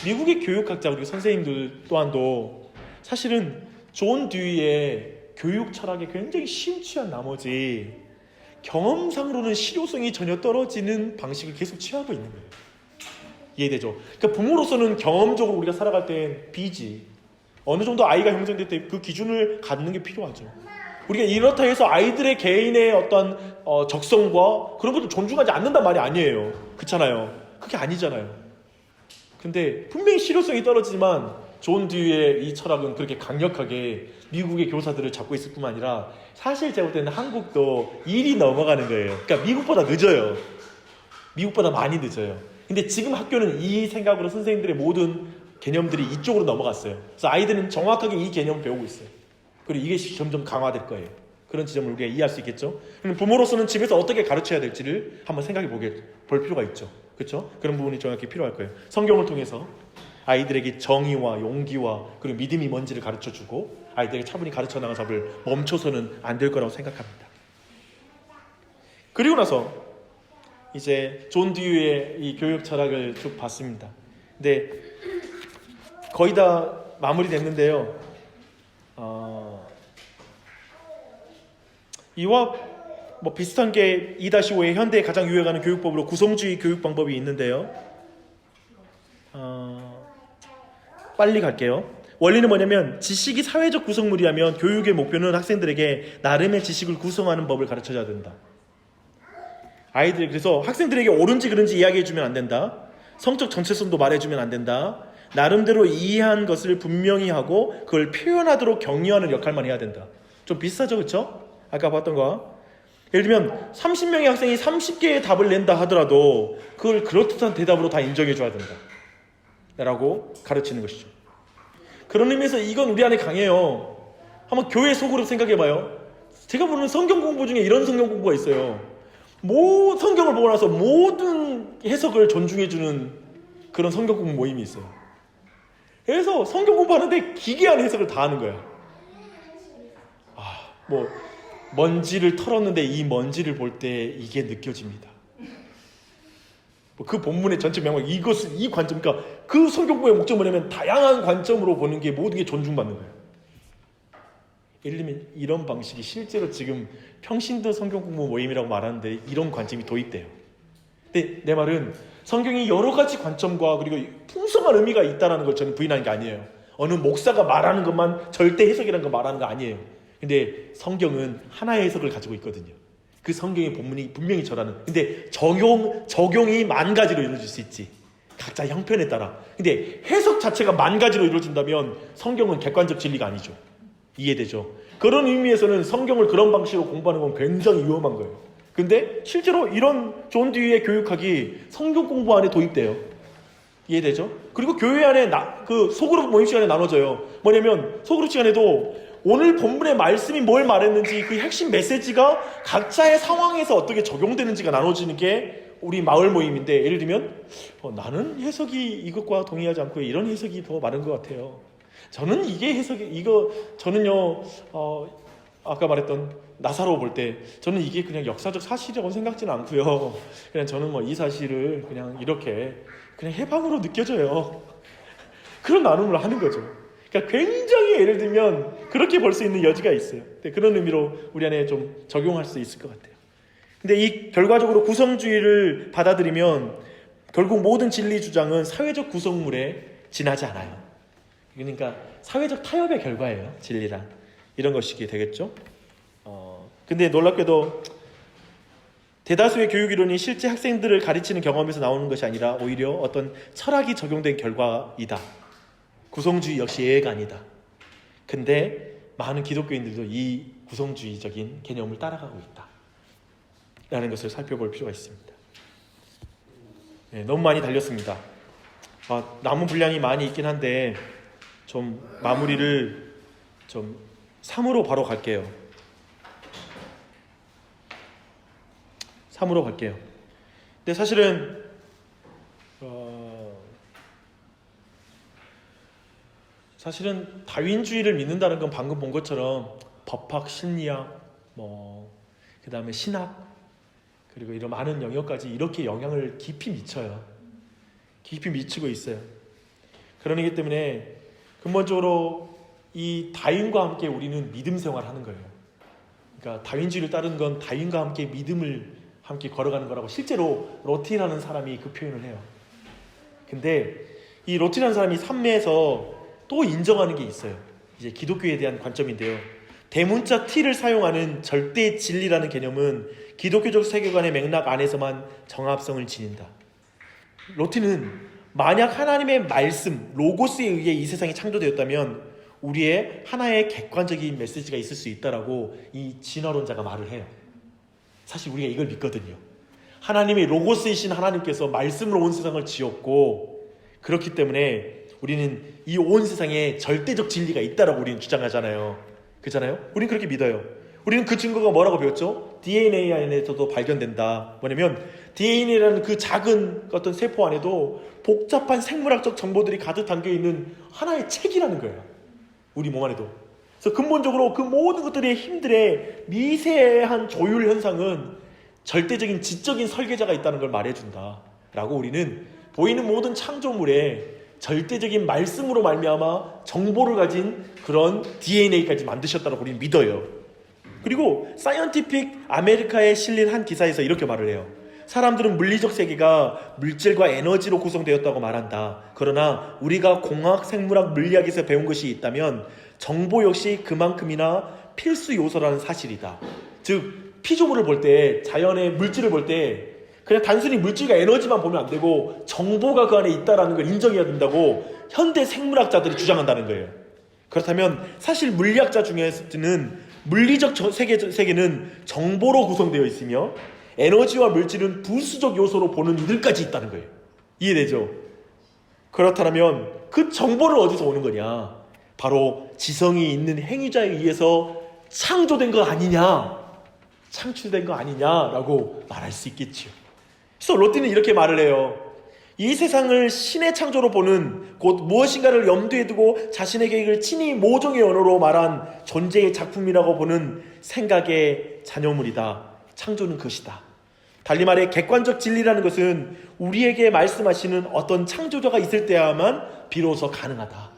미국의 교육학자 그리고 선생님들 또한도 사실은 존 듀이의 교육 철학에 굉장히 심취한 나머지 경험상으로는 실효성이 전혀 떨어지는 방식을 계속 취하고 있는 거예요. 이해되죠? 그러니까 부모로서는 경험적으로 우리가 살아갈 땐 B지. 어느 정도 아이가 형성될 때 그 기준을 갖는 게 필요하죠. 우리가 이렇다 해서 아이들의 개인의 어떤 적성과 그런 것을 존중하지 않는단 말이 아니에요. 그렇잖아요. 그게 아니잖아요. 근데 분명히 실효성이 떨어지지만 존 듀이의 이 철학은 그렇게 강력하게 미국의 교사들을 잡고 있을 뿐만 아니라 사실 제가 볼 때는 한국도 일이 넘어가는 거예요. 그러니까 미국보다 늦어요. 미국보다 많이 늦어요. 근데 지금 학교는 이 생각으로 선생님들의 모든 개념들이 이쪽으로 넘어갔어요. 그래서 아이들은 정확하게 이 개념을 배우고 있어요. 그리고 이게 점점 강화될 거예요. 그런 지점을 우리가 이해할 수 있겠죠. 그럼 부모로서는 집에서 어떻게 가르쳐야 될지를 한번 생각해 볼 필요가 있죠. 그렇죠? 그런 부분이 정확히 필요할 거예요. 성경을 통해서 아이들에게 정의와 용기와 그리고 믿음이 뭔지를 가르쳐주고 아이들에게 차분히 가르쳐 나가는 작업을 멈춰서는 안 될 거라고 생각합니다. 그리고 나서 이제 존 듀이의 이 교육 철학을 쭉 봤습니다. 근데 거의 다 마무리됐는데요. 이와 뭐 비슷한 게 2-5의 현대에 가장 유행하는 교육법으로 구성주의 교육 방법이 있는데요. 빨리 갈게요. 원리는 뭐냐면 지식이 사회적 구성물이라면 교육의 목표는 학생들에게 나름의 지식을 구성하는 법을 가르쳐줘야 된다. 아이들이 그래서 학생들에게 옳은지 그른지 이야기해주면 안 된다. 성적 정체성도 말해주면 안 된다. 나름대로 이해한 것을 분명히 하고 그걸 표현하도록 격려하는 역할만 해야 된다. 좀 비슷하죠, 그렇죠? 아까 봤던 거. 예를 들면 30명의 학생이 30개의 답을 낸다 하더라도 그걸 그렇듯한 대답으로 다 인정해줘야 된다 라고 가르치는 것이죠. 그런 의미에서 이건 우리 안에 강해요. 한번 교회 속으로 생각해봐요. 제가 보는 성경 공부 중에 이런 성경 공부가 있어요. 성경을 보고 나서 모든 해석을 존중해주는 그런 성경 공부 모임이 있어요. 그래서 성경 공부하는데 기괴한 해석을 다 하는 거야. 먼지를 털었는데 이 먼지를 볼 때 이게 느껴집니다. 그 본문의 전체 명확 이 관점, 그러니까 그 성경공부의 목적은 뭐냐면 다양한 관점으로 보는 게 모든 게 존중받는 거예요. 예를 들면 이런 방식이 실제로 지금 평신도 성경공부 모임이라고 말하는데 이런 관점이 도입돼요. 근데 내 말은 성경이 여러 가지 관점과 그리고 풍성한 의미가 있다는 걸 저는 부인하는 게 아니에요. 어느 목사가 말하는 것만 절대 해석이라는 거 말하는 거 아니에요. 근데 성경은 하나의 해석을 가지고 있거든요. 그 성경의 본문이 분명히 저라는. 근데 적용이 만 가지로 이루어질 수 있지. 각자 형편에 따라. 근데 해석 자체가 만 가지로 이루어진다면 성경은 객관적 진리가 아니죠. 이해되죠? 그런 의미에서는 성경을 그런 방식으로 공부하는 건 굉장히 위험한 거예요. 근데 실제로 이런 존 듀이의 교육학이 성경 공부 안에 도입돼요. 이해되죠? 그리고 교회 안에 그 소그룹 모임 시간에 나눠져요. 뭐냐면 소그룹 시간에도 오늘 본문의 말씀이 뭘 말했는지 그 핵심 메시지가 각자의 상황에서 어떻게 적용되는지가 나눠지는 게 우리 마을 모임인데, 예를 들면 나는 해석이 이것과 동의하지 않고 이런 해석이 더 많은 것 같아요. 저는 이게 해석이 저는요 아까 말했던 나사로 볼 때 저는 이게 그냥 역사적 사실이라고 생각지는 않고요. 그냥 저는 이 사실을 그냥 이렇게 그냥 해방으로 느껴져요. 그런 나눔을 하는 거죠. 그러니까 굉장히 예를 들면 그렇게 볼 수 있는 여지가 있어요. 그런 의미로 우리 안에 좀 적용할 수 있을 것 같아요. 근데 이 결과적으로 구성주의를 받아들이면 결국 모든 진리 주장은 사회적 구성물에 지나지 않아요. 그러니까 사회적 타협의 결과예요. 진리란 이런 것이게 되겠죠. 근데 놀랍게도 대다수의 교육 이론이 실제 학생들을 가르치는 경험에서 나오는 것이 아니라 오히려 어떤 철학이 적용된 결과이다. 구성주의 역시 예외가 아니다. 근데 많은 기독교인들도 이 구성주의적인 개념을 따라가고 있다 라는 것을 살펴볼 필요가 있습니다. 네, 너무 많이 달렸습니다. 남은 분량이 많이 있긴 한데 좀 마무리를 좀 3으로 바로 갈게요. 3으로 갈게요. 근데 사실은 다윈주의를 믿는다는 건 방금 본 것처럼 법학, 심리학, 그 다음에 신학, 그리고 이런 많은 영역까지 이렇게 영향을 깊이 미쳐요. 깊이 미치고 있어요. 그러기 때문에 근본적으로 이 다윈과 함께 우리는 믿음 생활을 하는 거예요. 그러니까 다윈주의를 따르는 건 다윈과 함께 믿음을 함께 걸어가는 거라고 실제로 로틴이라는 사람이 그 표현을 해요. 근데 이 로틴이라는 사람이 삶에서 또 인정하는 게 있어요. 이제 기독교에 대한 관점인데요. 대문자 T를 사용하는 절대 진리라는 개념은 기독교적 세계관의 맥락 안에서만 정합성을 지닌다. 로틴은 만약 하나님의 말씀, 로고스에 의해 이 세상이 창조되었다면 우리의 하나의 객관적인 메시지가 있을 수 있다라고 이 진화론자가 말을 해요. 사실 우리가 이걸 믿거든요. 하나님의 로고스이신 하나님께서 말씀으로 온 세상을 지었고, 그렇기 때문에 우리는 이 온 세상에 절대적 진리가 있다라고 우리는 주장하잖아요. 그렇잖아요? 우리는 그렇게 믿어요. 우리는 그 증거가 뭐라고 배웠죠? DNA 안에서도 발견된다. 뭐냐면 DNA라는 그 작은 어떤 세포 안에도 복잡한 생물학적 정보들이 가득 담겨있는 하나의 책이라는 거예요. 우리 몸 안에도. 그래서 근본적으로 그 모든 것들의 힘들의 미세한 조율 현상은 절대적인 지적인 설계자가 있다는 걸 말해준다 라고 우리는 보이는 모든 창조물에 절대적인 말씀으로 말미암아 정보를 가진 그런 DNA까지 만드셨다고 우리는 믿어요. 그리고 사이언티픽 아메리카에 실린 한 기사에서 이렇게 말을 해요. 사람들은 물리적 세계가 물질과 에너지로 구성되었다고 말한다. 그러나 우리가 공학, 생물학, 물리학에서 배운 것이 있다면 정보 역시 그만큼이나 필수 요소라는 사실이다. 즉 피조물을 볼 때, 자연의 물질을 볼 때 그냥 단순히 물질과 에너지만 보면 안 되고 정보가 그 안에 있다는 걸 인정해야 된다고 현대 생물학자들이 주장한다는 거예요. 그렇다면 사실 물리학자 중에서는 물리적 세계는 정보로 구성되어 있으며 에너지와 물질은 부수적 요소로 보는 이들까지 있다는 거예요. 이해되죠? 그렇다면 그 정보는 어디서 오는 거냐? 바로 지성이 있는 행위자에 의해서 창조된 거 아니냐? 창출된 거 아니냐라고 말할 수 있겠지요. 그래서 로틴은 이렇게 말을 해요. 이 세상을 신의 창조로 보는, 곧 무엇인가를 염두에 두고 자신의 계획을 친히 모종의 언어로 말한 존재의 작품이라고 보는 생각의 자녀물이다. 창조는 그것이다. 달리 말해 객관적 진리라는 것은 우리에게 말씀하시는 어떤 창조자가 있을 때야만 비로소 가능하다.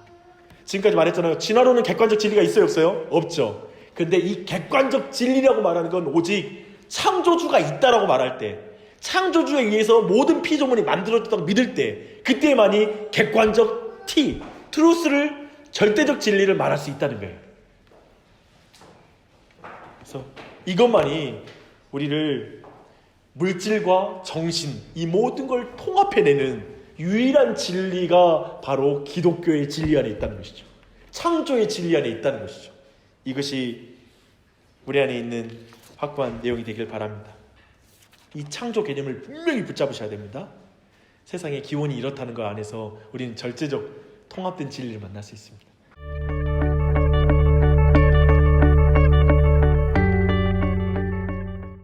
지금까지 말했잖아요. 진화론은 객관적 진리가 있어요, 없어요? 없죠. 근데 이 객관적 진리라고 말하는 건 오직 창조주가 있다라고 말할 때, 창조주에 의해서 모든 피조물이 만들어졌다고 믿을 때, 그때만이 객관적 트루스를, 절대적 진리를 말할 수 있다는 거예요. 그래서 이것만이 우리를 물질과 정신, 이 모든 걸 통합해내는 유일한 진리가 바로 기독교의 진리 안에 있다는 것이죠. 창조의 진리 안에 있다는 것이죠. 이것이 우리 안에 있는 확고한 내용이 되길 바랍니다. 이 창조 개념을 분명히 붙잡으셔야 됩니다. 세상의 기원이 이렇다는 것 안에서 우리는 절대적 통합된 진리를 만날 수 있습니다.